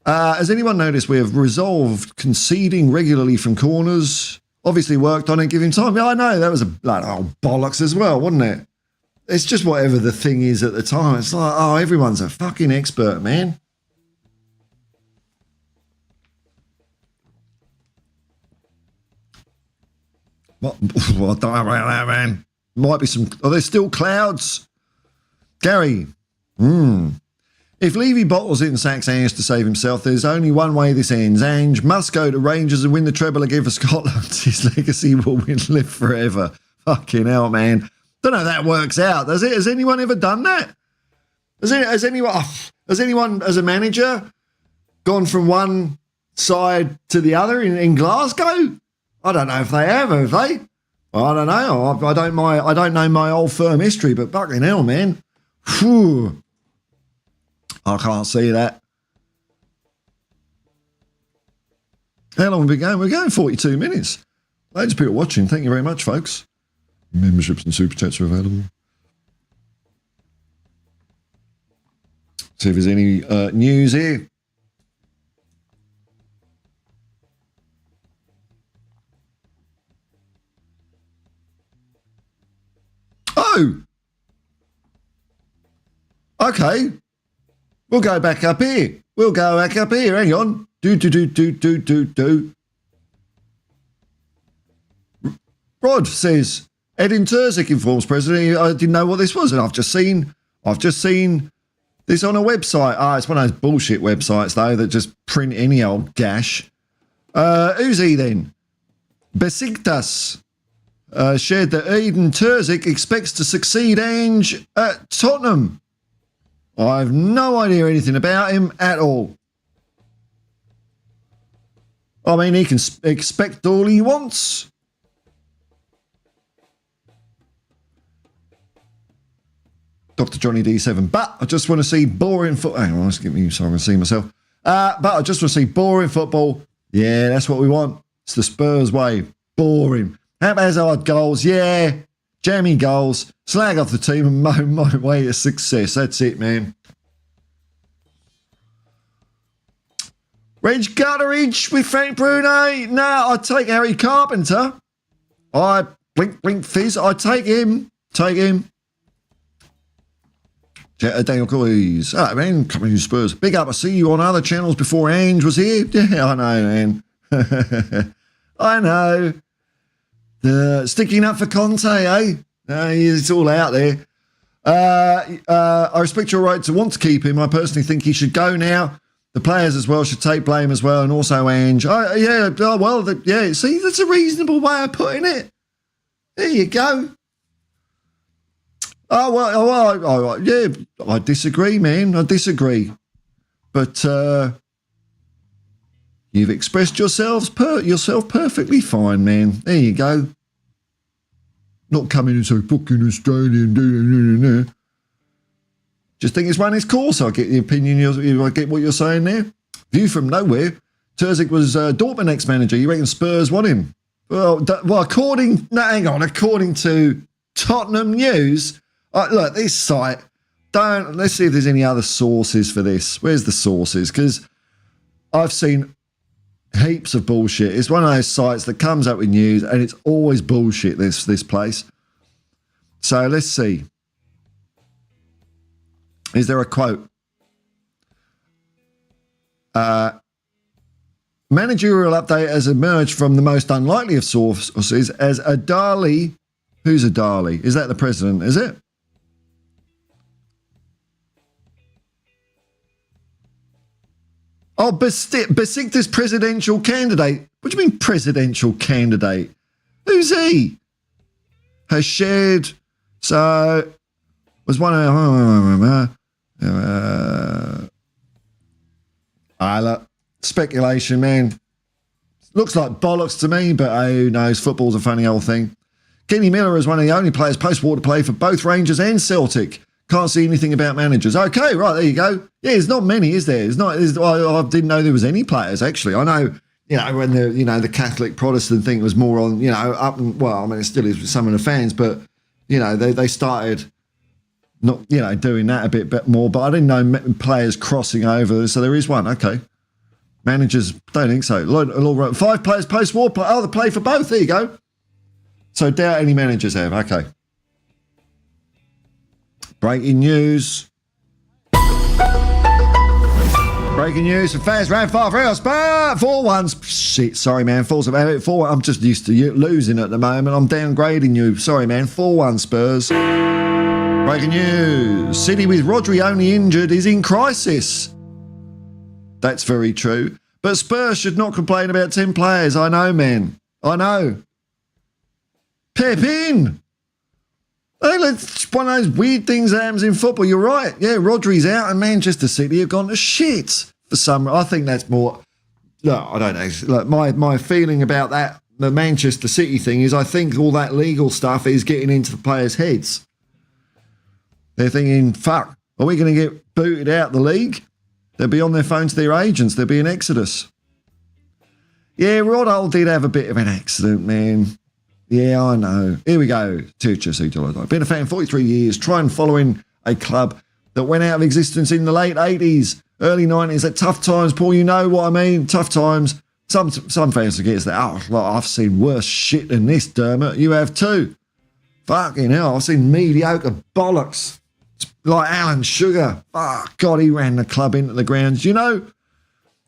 Has anyone noticed we have resolved conceding regularly from corners? Obviously worked on it, give him time. Yeah, I know. That was a bollocks as well, wasn't it? It's just whatever the thing is at the time. It's like, oh, everyone's a fucking expert, man. What? Well, I don't know about that, man. Might be some... Are there still clouds? Gary. If Levy bottles it and sacks Ange to save himself, there's only one way this ends. Ange must go to Rangers and win the treble again for Scotland. His legacy will live forever. Fucking hell, man. Don't know if that works out, does it? Has anyone ever done that? Has anyone, as a manager, gone from one side to the other in Glasgow? I don't know if they have they? I don't know. I don't know my old firm history, but fucking hell, man. Whew. I can't see that. How long have we been going? We're going 42 minutes. Loads of people watching. Thank you very much, folks. Memberships and super chats are available. See if there's any news here. Oh! Okay. We'll go back up here. Hang on. Do. Rod says, Edin Terzic informs President. I didn't know what this was, and I've just seen this on a website. It's one of those bullshit websites, though, that just print any old gash. Who's he then? Besiktas shared that Edin Terzic expects to succeed Ange at Tottenham. I have no idea anything about him at all. I mean, he can expect all he wants. Dr. Johnny D7. But I just want to see boring football. Hang on, let's get me so I can see myself. But I just want to see boring football. Yeah, that's what we want. It's the Spurs way. Boring. Haphazard goals. Yeah. Jammy goals. Slag off the team and my way to success. That's it, man. Reg Gutteridge with Frank Brunei. No, I'd take Harry Carpenter. Blink fizz. I'd take him. Daniel Coys. All right, man. Coming to Spurs. Big up. I see you on other channels before Ange was here. Yeah, I know, man. I know. Sticking up for Conte, eh? It's all out there. I respect your right to want to keep him. I personally think he should go now. The players as well should take blame as well, and also Ange. See, that's a reasonable way of putting it. There you go. I disagree, man. I disagree. But you've expressed yourself perfectly fine, man. There you go. Not come in and say, fucking Australian. Just think it's run its course. I get the opinion. I get what you're saying there. View from nowhere. Terzic was Dortmund ex-manager. You reckon Spurs want him? Well, according to Tottenham News, look, this site, let's see if there's any other sources for this. Where's the sources? Because I've seen heaps of bullshit. It's one of those sites that comes up with news and it's always bullshit, this place. So let's see. Is there a quote? Managerial update has emerged from the most unlikely of sources as Adali. Who's Adali? Is that the president, is it? Oh, Besiktas presidential candidate. What do you mean presidential candidate? Who's he? Has shared. So, was one of... look, speculation, man. Looks like bollocks to me, but who knows? Football's a funny old thing. Kenny Miller is one of the only players post-war to play for both Rangers and Celtic. Can't see anything about managers. Okay, right, there you go. Yeah, there's not many, is there? I didn't know there was any players, actually. I know, when the Catholic Protestant thing was more on, it still is with some of the fans, but, they started not, doing that a bit more, but I didn't know players crossing over. So there is one, okay. Managers, don't think so. 5 players post-war play. Oh, they play for both. There you go. So doubt any managers have. Okay. Breaking news. Breaking news from fans round 5-3 Spurs. 4-1. Shit, sorry, man. 4-1. I'm just used to you losing at the moment. I'm downgrading you. Sorry, man. 4-1 Spurs. Breaking news. City with Rodri only injured is in crisis. That's very true. But Spurs should not complain about 10 players. I know, man. I know. Pep in. It's one of those weird things that happens in football. You're right. Yeah, Rodri's out and Manchester City have gone to shit for some. I think that's more. Look, I don't know. Look, my feeling about that, the Manchester City thing, is I think all that legal stuff is getting into the players' heads. They're thinking, fuck, are we going to get booted out the league? They'll be on their phone to their agents. There'll be an exodus. Yeah, Rodol did have a bit of an accident, man. Yeah, I know. Here we go. Been a fan 43 years, trying following a club that went out of existence in the late 80s, early 90s. At tough times, Paul, you know what I mean? Tough times. Some fans forget that, I've seen worse shit than this, Dermot. You have too. Fucking hell, I've seen mediocre bollocks. Like Alan Sugar. Oh, God, he ran the club into the ground.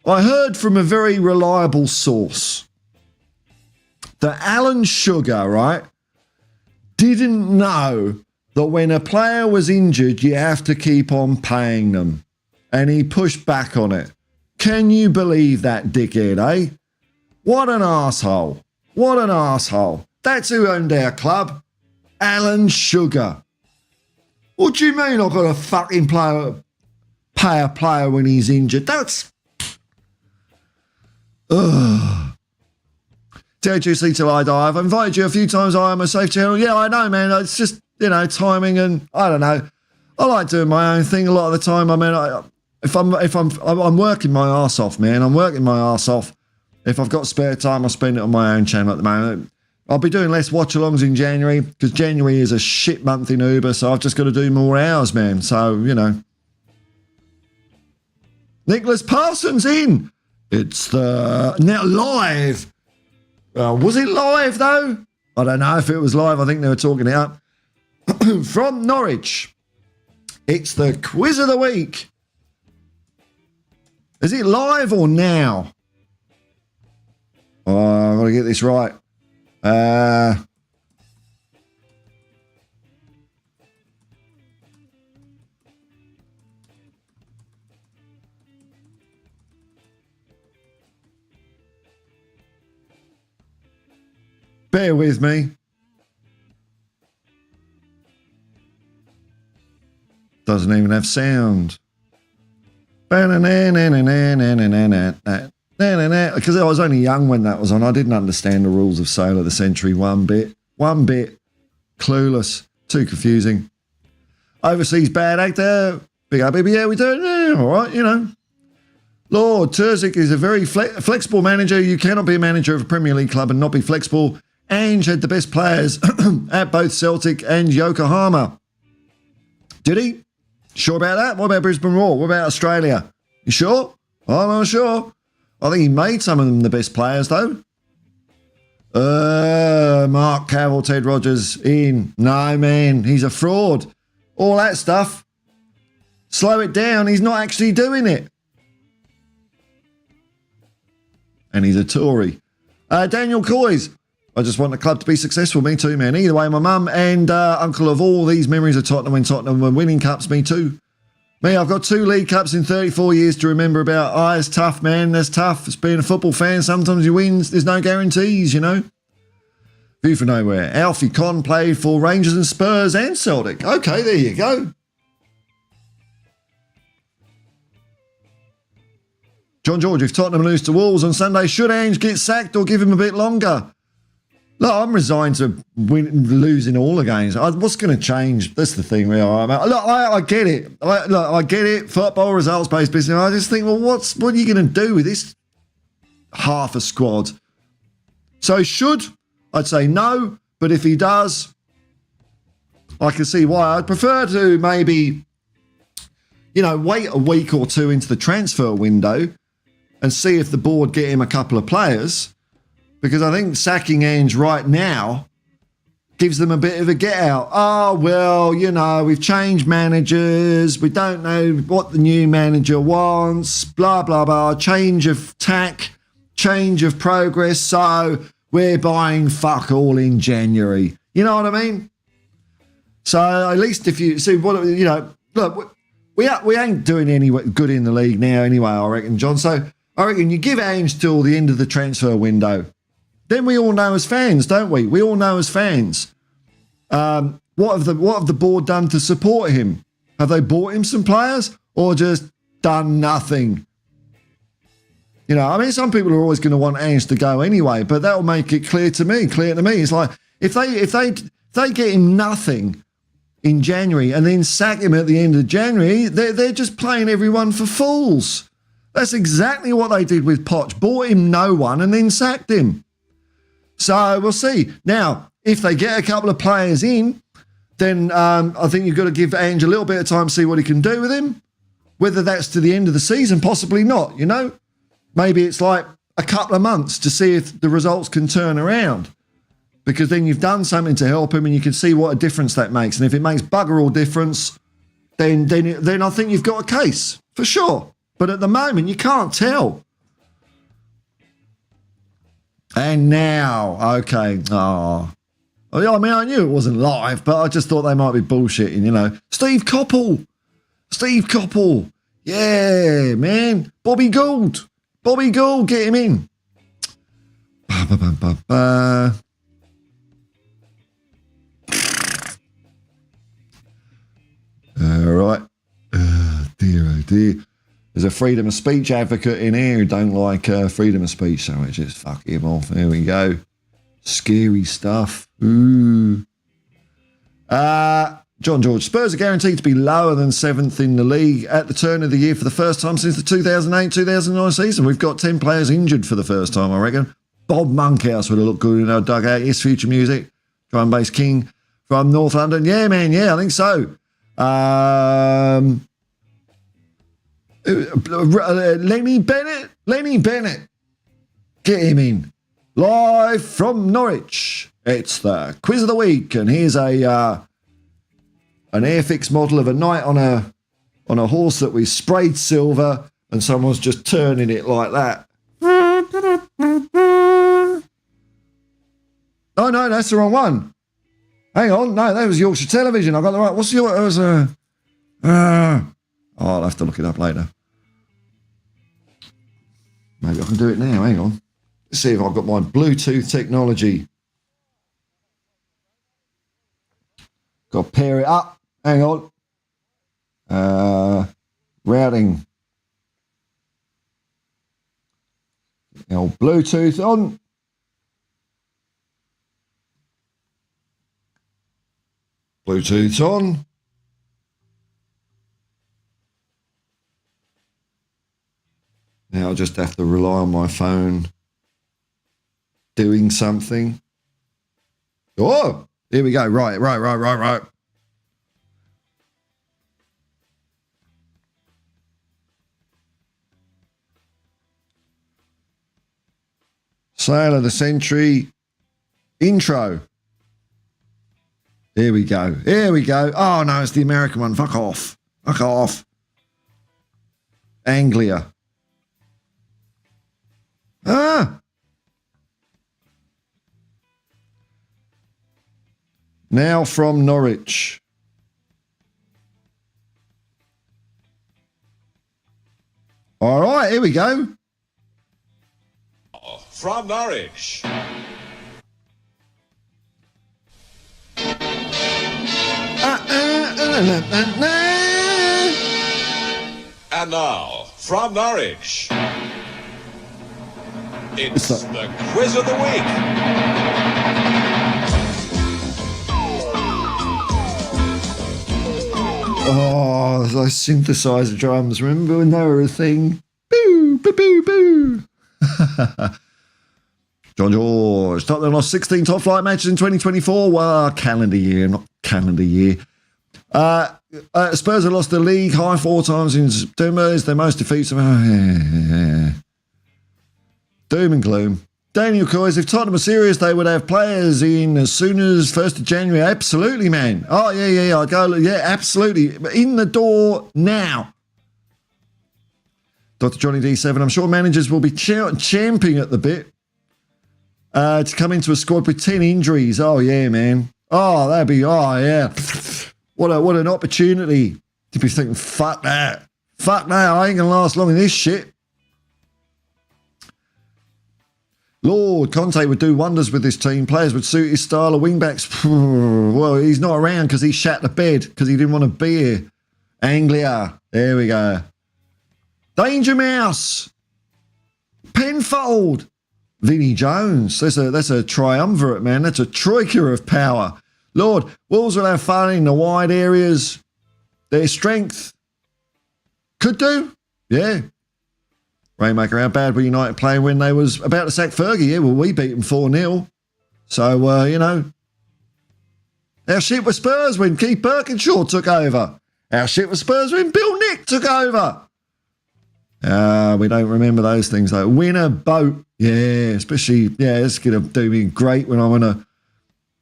I heard from a very reliable source that Alan Sugar, right, didn't know that when a player was injured, you have to keep on paying them. And he pushed back on it. Can you believe that, dickhead, eh? What an arsehole. What an arsehole. That's who owned our club. Alan Sugar. What do you mean I've got to fucking pay a player when he's injured? That's... Ugh. THC till I die. I've invited you a few times. I am a safe channel. Yeah, I know, man. It's just, timing and I don't know. I like doing my own thing a lot of the time. I mean, I'm working my arse off, man. I'm working my arse off. If I've got spare time, I'll spend it on my own channel at the moment. I'll be doing less watch-alongs in January because January is a shit month in Uber, so I've just got to do more hours, man. So, Nicholas Parsons in. It's now live. Was it live, though? I don't know if it was live. I think they were talking it up. From Norwich, it's the quiz of the week. Is it live or now? Oh, I've got to get this right. Bear with me. Doesn't even have sound. Because I was only young when that was on. I didn't understand the rules of Sale of the Century one bit. One bit. Clueless. Too confusing. Overseas bad actor. Big up, baby. Yeah, we do it. Yeah, all right, you know. Lord Terzic is a very flexible manager. You cannot be a manager of a Premier League club and not be flexible. Ange had the best players at both Celtic and Yokohama. Did he? Sure about that? What about Brisbane Roar? What about Australia? You sure? I'm not sure. I think he made some of them the best players, though. Mark Cavill, Ted Rogers, in. No, man, he's a fraud. All that stuff. Slow it down. He's not actually doing it. And he's a Tory. Daniel Coys. I just want the club to be successful. Me too, man. Either way, my mum and uncle have all these memories of Tottenham when Tottenham were winning cups. Me too. Me, I've got 2 League Cups in 34 years to remember about. Oh, it's tough, man. That's tough. It's being a football fan. Sometimes you win. There's no guarantees, you know. View from nowhere. Alfie Conn played for Rangers and Spurs and Celtic. Okay, there you go. John George, if Tottenham lose to Wolves on Sunday, should Ange get sacked or give him a bit longer? Look, I'm resigned to losing all the games. What's going to change? That's the thing. Look, I get it. I get it. Football, results-based business. I just think, well, what are you going to do with this half a squad? So should, I'd say no. But if he does, I can see why. I'd prefer to maybe, wait a week or two into the transfer window and see if the board get him a couple of players. Because I think sacking Ange right now gives them a bit of a get out. Oh, well, we've changed managers. We don't know what the new manager wants. Blah, blah, blah. Change of tack, change of progress. So we're buying fuck all in January. You know what I mean? So at least if you see what, look, we ain't doing any good in the league now anyway, I reckon, John. So I reckon you give Ange till the end of the transfer window. Then we all know as fans, don't we? We all know as fans. What have the board done to support him? Have they bought him some players or just done nothing? Some people are always going to want Ange to go anyway, but that'll make it clear to me. It's like if they get him nothing in January and then sack him at the end of January, they're just playing everyone for fools. That's exactly what they did with Poch. Bought him no one and then sacked him. So we'll see. Now, if they get a couple of players in, then I think you've got to give Ange a little bit of time to see what he can do with him. Whether that's to the end of the season, possibly not, Maybe it's like a couple of months to see if the results can turn around. Because then you've done something to help him and you can see what a difference that makes. And if it makes bugger all difference, then I think you've got a case, for sure. But at the moment, you can't tell. And now, okay. Oh, I knew it wasn't live, but I just thought they might be bullshitting, Steve Coppell. Yeah, man. Bobby Gould, get him in. All right. Oh, dear. There's a freedom of speech advocate in here who don't like freedom of speech, so we just fuck him off. There we go. Scary stuff. Ooh. John George. Spurs are guaranteed to be lower than 7th in the league at the turn of the year for the first time since the 2008-2009 season. We've got 10 players injured for the first time, I reckon. Bob Monkhouse would have looked good in our dugout. Yes, Future Music. Drum Bass King from North London. Yeah, man. Yeah, I think so. Lenny Bennett, get him in. Live from Norwich, it's the quiz of the week, and here's an Airfix model of a knight on a horse that we sprayed silver, and someone's just turning it like that. Oh no, that's the wrong one. Hang on, no, that was Yorkshire Television. I got the right. What's your? It was I'll have to look it up later. Maybe I can do it now. Hang on. Let's see if I've got my Bluetooth technology. Got to pair it up. Hang on. Routing. Old Bluetooth on. Bluetooth's on. Now I'll just have to rely on my phone doing something. Oh, here we go. Right. Sale of the Century intro. Here we go. Oh, no, it's the American one. Fuck off. Anglia. Now from Norwich. All right, here we go. From Norwich. And now, from Norwich, it's the Quiz of the Week. Oh, those synthesizer drums. Remember when they were a thing? Boo, boo, boo, boo. John George. Tottenham lost 16 top flight matches in 2024. Well, calendar year, not calendar year. Spurs have lost the league high 4 times in September. It's their most defeats. Doom and gloom. Daniel Coyes, if Tottenham were serious, they would have players in as soon as 1st of January. Absolutely, man. Oh, yeah. I'd go, yeah, absolutely. In the door now. Dr. Johnny D7, I'm sure managers will be champing at the bit to come into a squad with 10 injuries. Oh, yeah, man. Oh, that'd be, oh, yeah. What an opportunity to be thinking, fuck that. I ain't going to last long in this shit. Lord, Conte would do wonders with this team. Players would suit his style of wingbacks. Well, he's not around because he shat the bed because he didn't want to be here. Anglia. There we go. Danger Mouse. Penfold. Vinnie Jones. That's a triumvirate, man. That's a troika of power. Lord, Wolves will have fun in the wide areas. Their strength. Could do. Yeah. Rainmaker, how bad were United playing when they was about to sack Fergie? Yeah, well, we beat them 4-0. So, you know. Our shit was Spurs when Keith Birkinshaw took over. Our shit was Spurs when Bill Nick took over. We don't remember those things, though. Win a boat. Yeah, especially, yeah, it's going to do me great when I'm on a,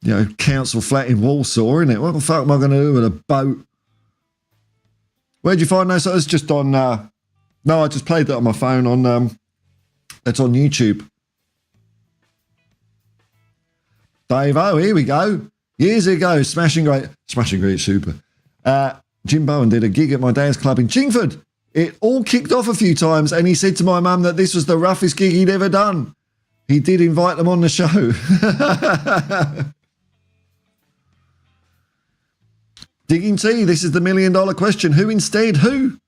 you know, council flat in Walsall, isn't it? What the fuck am I going to do with a boat? Where'd you find those? So it's just on... No, I just played that on my phone on, it's on YouTube. Dave, oh, here we go. Years ago, Smashing Great Super. Jim Bowen did a gig at my dad's club in Chingford. It all kicked off a few times and he said to my mum that this was the roughest gig he'd ever done. He did invite them on the show. Digging tea, this is the $1 million question. Who instead? Who?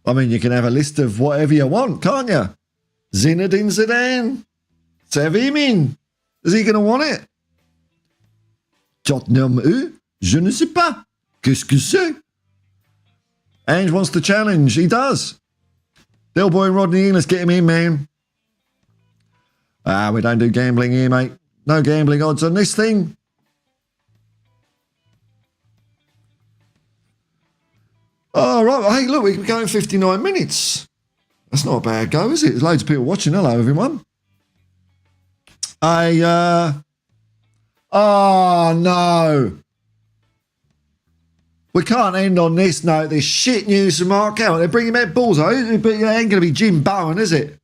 I mean, you can have a list of whatever you want, can't you? Zinedine Zidane. Let's have him in. Is he going to want it? Tottenham, je ne sais pas. Qu'est-ce que c'est? Ange wants the challenge. He does. Del Boy and Rodney, let's get him in, man. We don't do gambling here, mate. No gambling odds on this thing. Oh, right. Hey, look, we're going 59 minutes. That's not a bad go, is it? There's loads of people watching. Hello, everyone. Oh, no. We can't end on this note. There's shit news from Mark Cowan. They're bringing back balls. But it ain't going to be Jim Bowen, is it?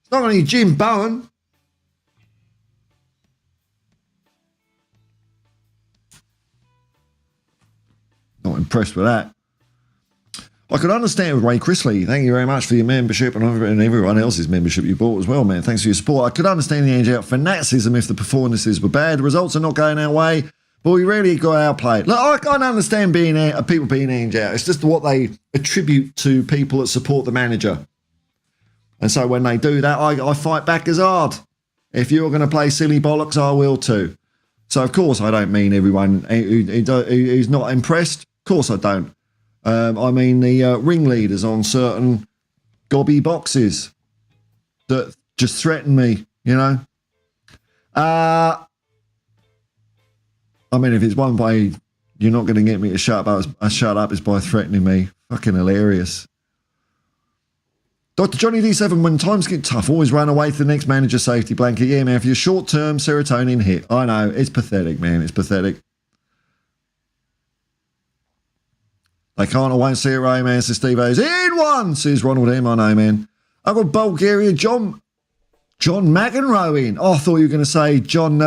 It's not going to be Jim Bowen. Not impressed with that. I could understand with Ray Chrisley. Thank you very much for your membership and everyone else's membership you bought as well, man. Thanks for your support. I could understand the Ange out fanaticism if the performances were bad. The results are not going our way, But we really got outplayed. Look, I can't understand people being Ange out. It's just what they attribute to people that support the manager. And so when they do that, I fight back as hard. If you're going to play silly bollocks, I will too. So, of course, I don't mean everyone who's not impressed. Of course I don't. I mean the ringleaders on certain gobby boxes that just threaten me, you know. I mean, if it's one way you're not going to get me to shut up is by threatening me. Fucking hilarious. Dr. Johnny D7, when times get tough, always run away to the next manager safety blanket. Yeah, man, for your short-term serotonin hit. I know, it's pathetic, man. It's pathetic. They can't or won't see it, Ray, man, says Steve O's. In one, says Ronald M. I know, man. I've got Bulgaria, John McEnroe in. Oh, I thought you were going to say John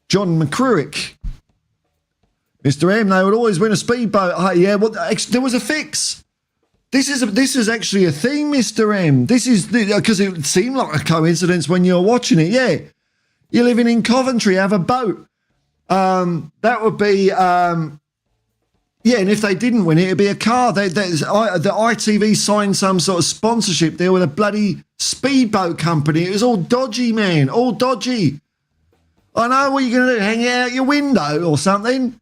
McCruick. Mr. M, they would always win a speedboat. Oh, yeah, well, there was a fix. This is actually a thing, Mr. M. This is because it seemed like a coincidence when you were watching it. Yeah, you're living in Coventry, have a boat. That would be yeah. And if they didn't win it, it'd be a car. The ITV signed some sort of sponsorship deal with a bloody speedboat company. It was all dodgy, man, all dodgy. I know what you're going to do, hang it out your window or something.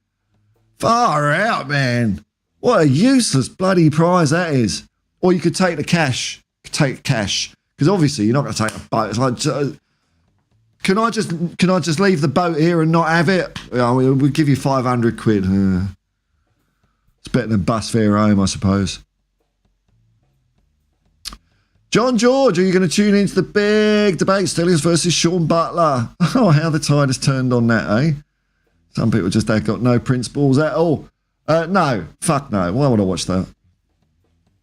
Far out, man. What a useless bloody prize that is. Or you could take the cash. Because obviously you're not going to take a boat. It's like, can I just leave the boat here and not have it? We'll give you 500 quid. It's better than bus fare home, I suppose. John George, are you going to tune into the big debate? Stellies versus Sean Butler. Oh, how the tide has turned on that, eh? Some people just have got no principles at all. No, fuck no. Why would I watch that?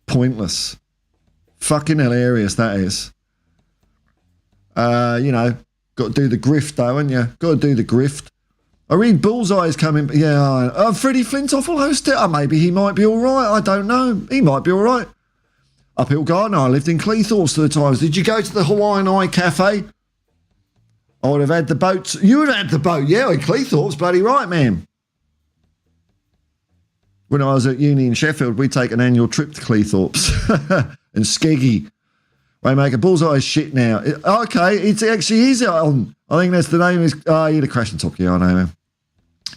Pointless. Fucking hilarious, that is. You know, got to do the grift, though, haven't you? Got to do the grift. I read Bullseye's coming. Yeah, Freddie Flintoff will host it. Maybe he might be all right. I don't know. He might be all right. Uphill Garden, I lived in Cleethorpes to the times. Did you go to the Hawaiian Eye Cafe? I would have had the boat. You would have had the boat, yeah, in Cleethorpes, bloody right, man. When I was at uni in Sheffield, we'd take an annual trip to Cleethorpes and Skeggy. Waymaker, Bullseye is shit now. Okay, it actually is on. I think that's the name is. Oh, you'd have crashed and top. Yeah, I know, man.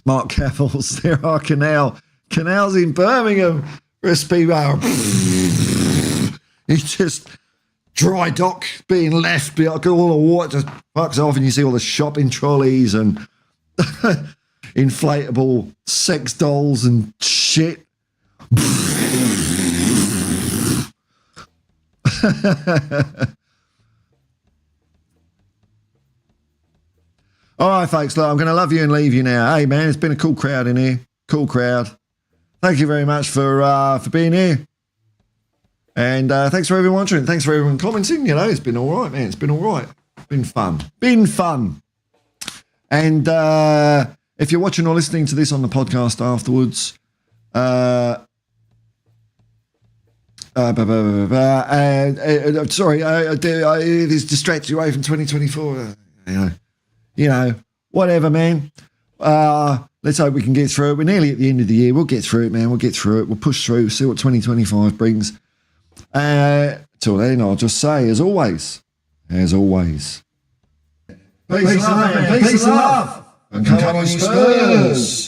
Mark Cavils, there are canals in Birmingham for a speedway. It's just dry dock being left. All the water just fucks off and you see all the shopping trolleys and inflatable sex dolls and shit. All right, folks, look, I'm going to love you and leave you now. Hey, man, it's been a cool crowd in here. Cool crowd. Thank you very much for being here. And thanks for everyone watching. Thanks for everyone commenting. You know, it's been all right, man. It's been all right. Been fun. And if you're watching or listening to this on the podcast afterwards, sorry, this distracts you away from 2024. You know, whatever, man. Let's hope we can get through it. We're nearly at the end of the year. We'll get through it, man. We'll get through it. We'll push through, see what 2025 brings. Till then, I'll just say, as always, peace and love, and come on, Spurs.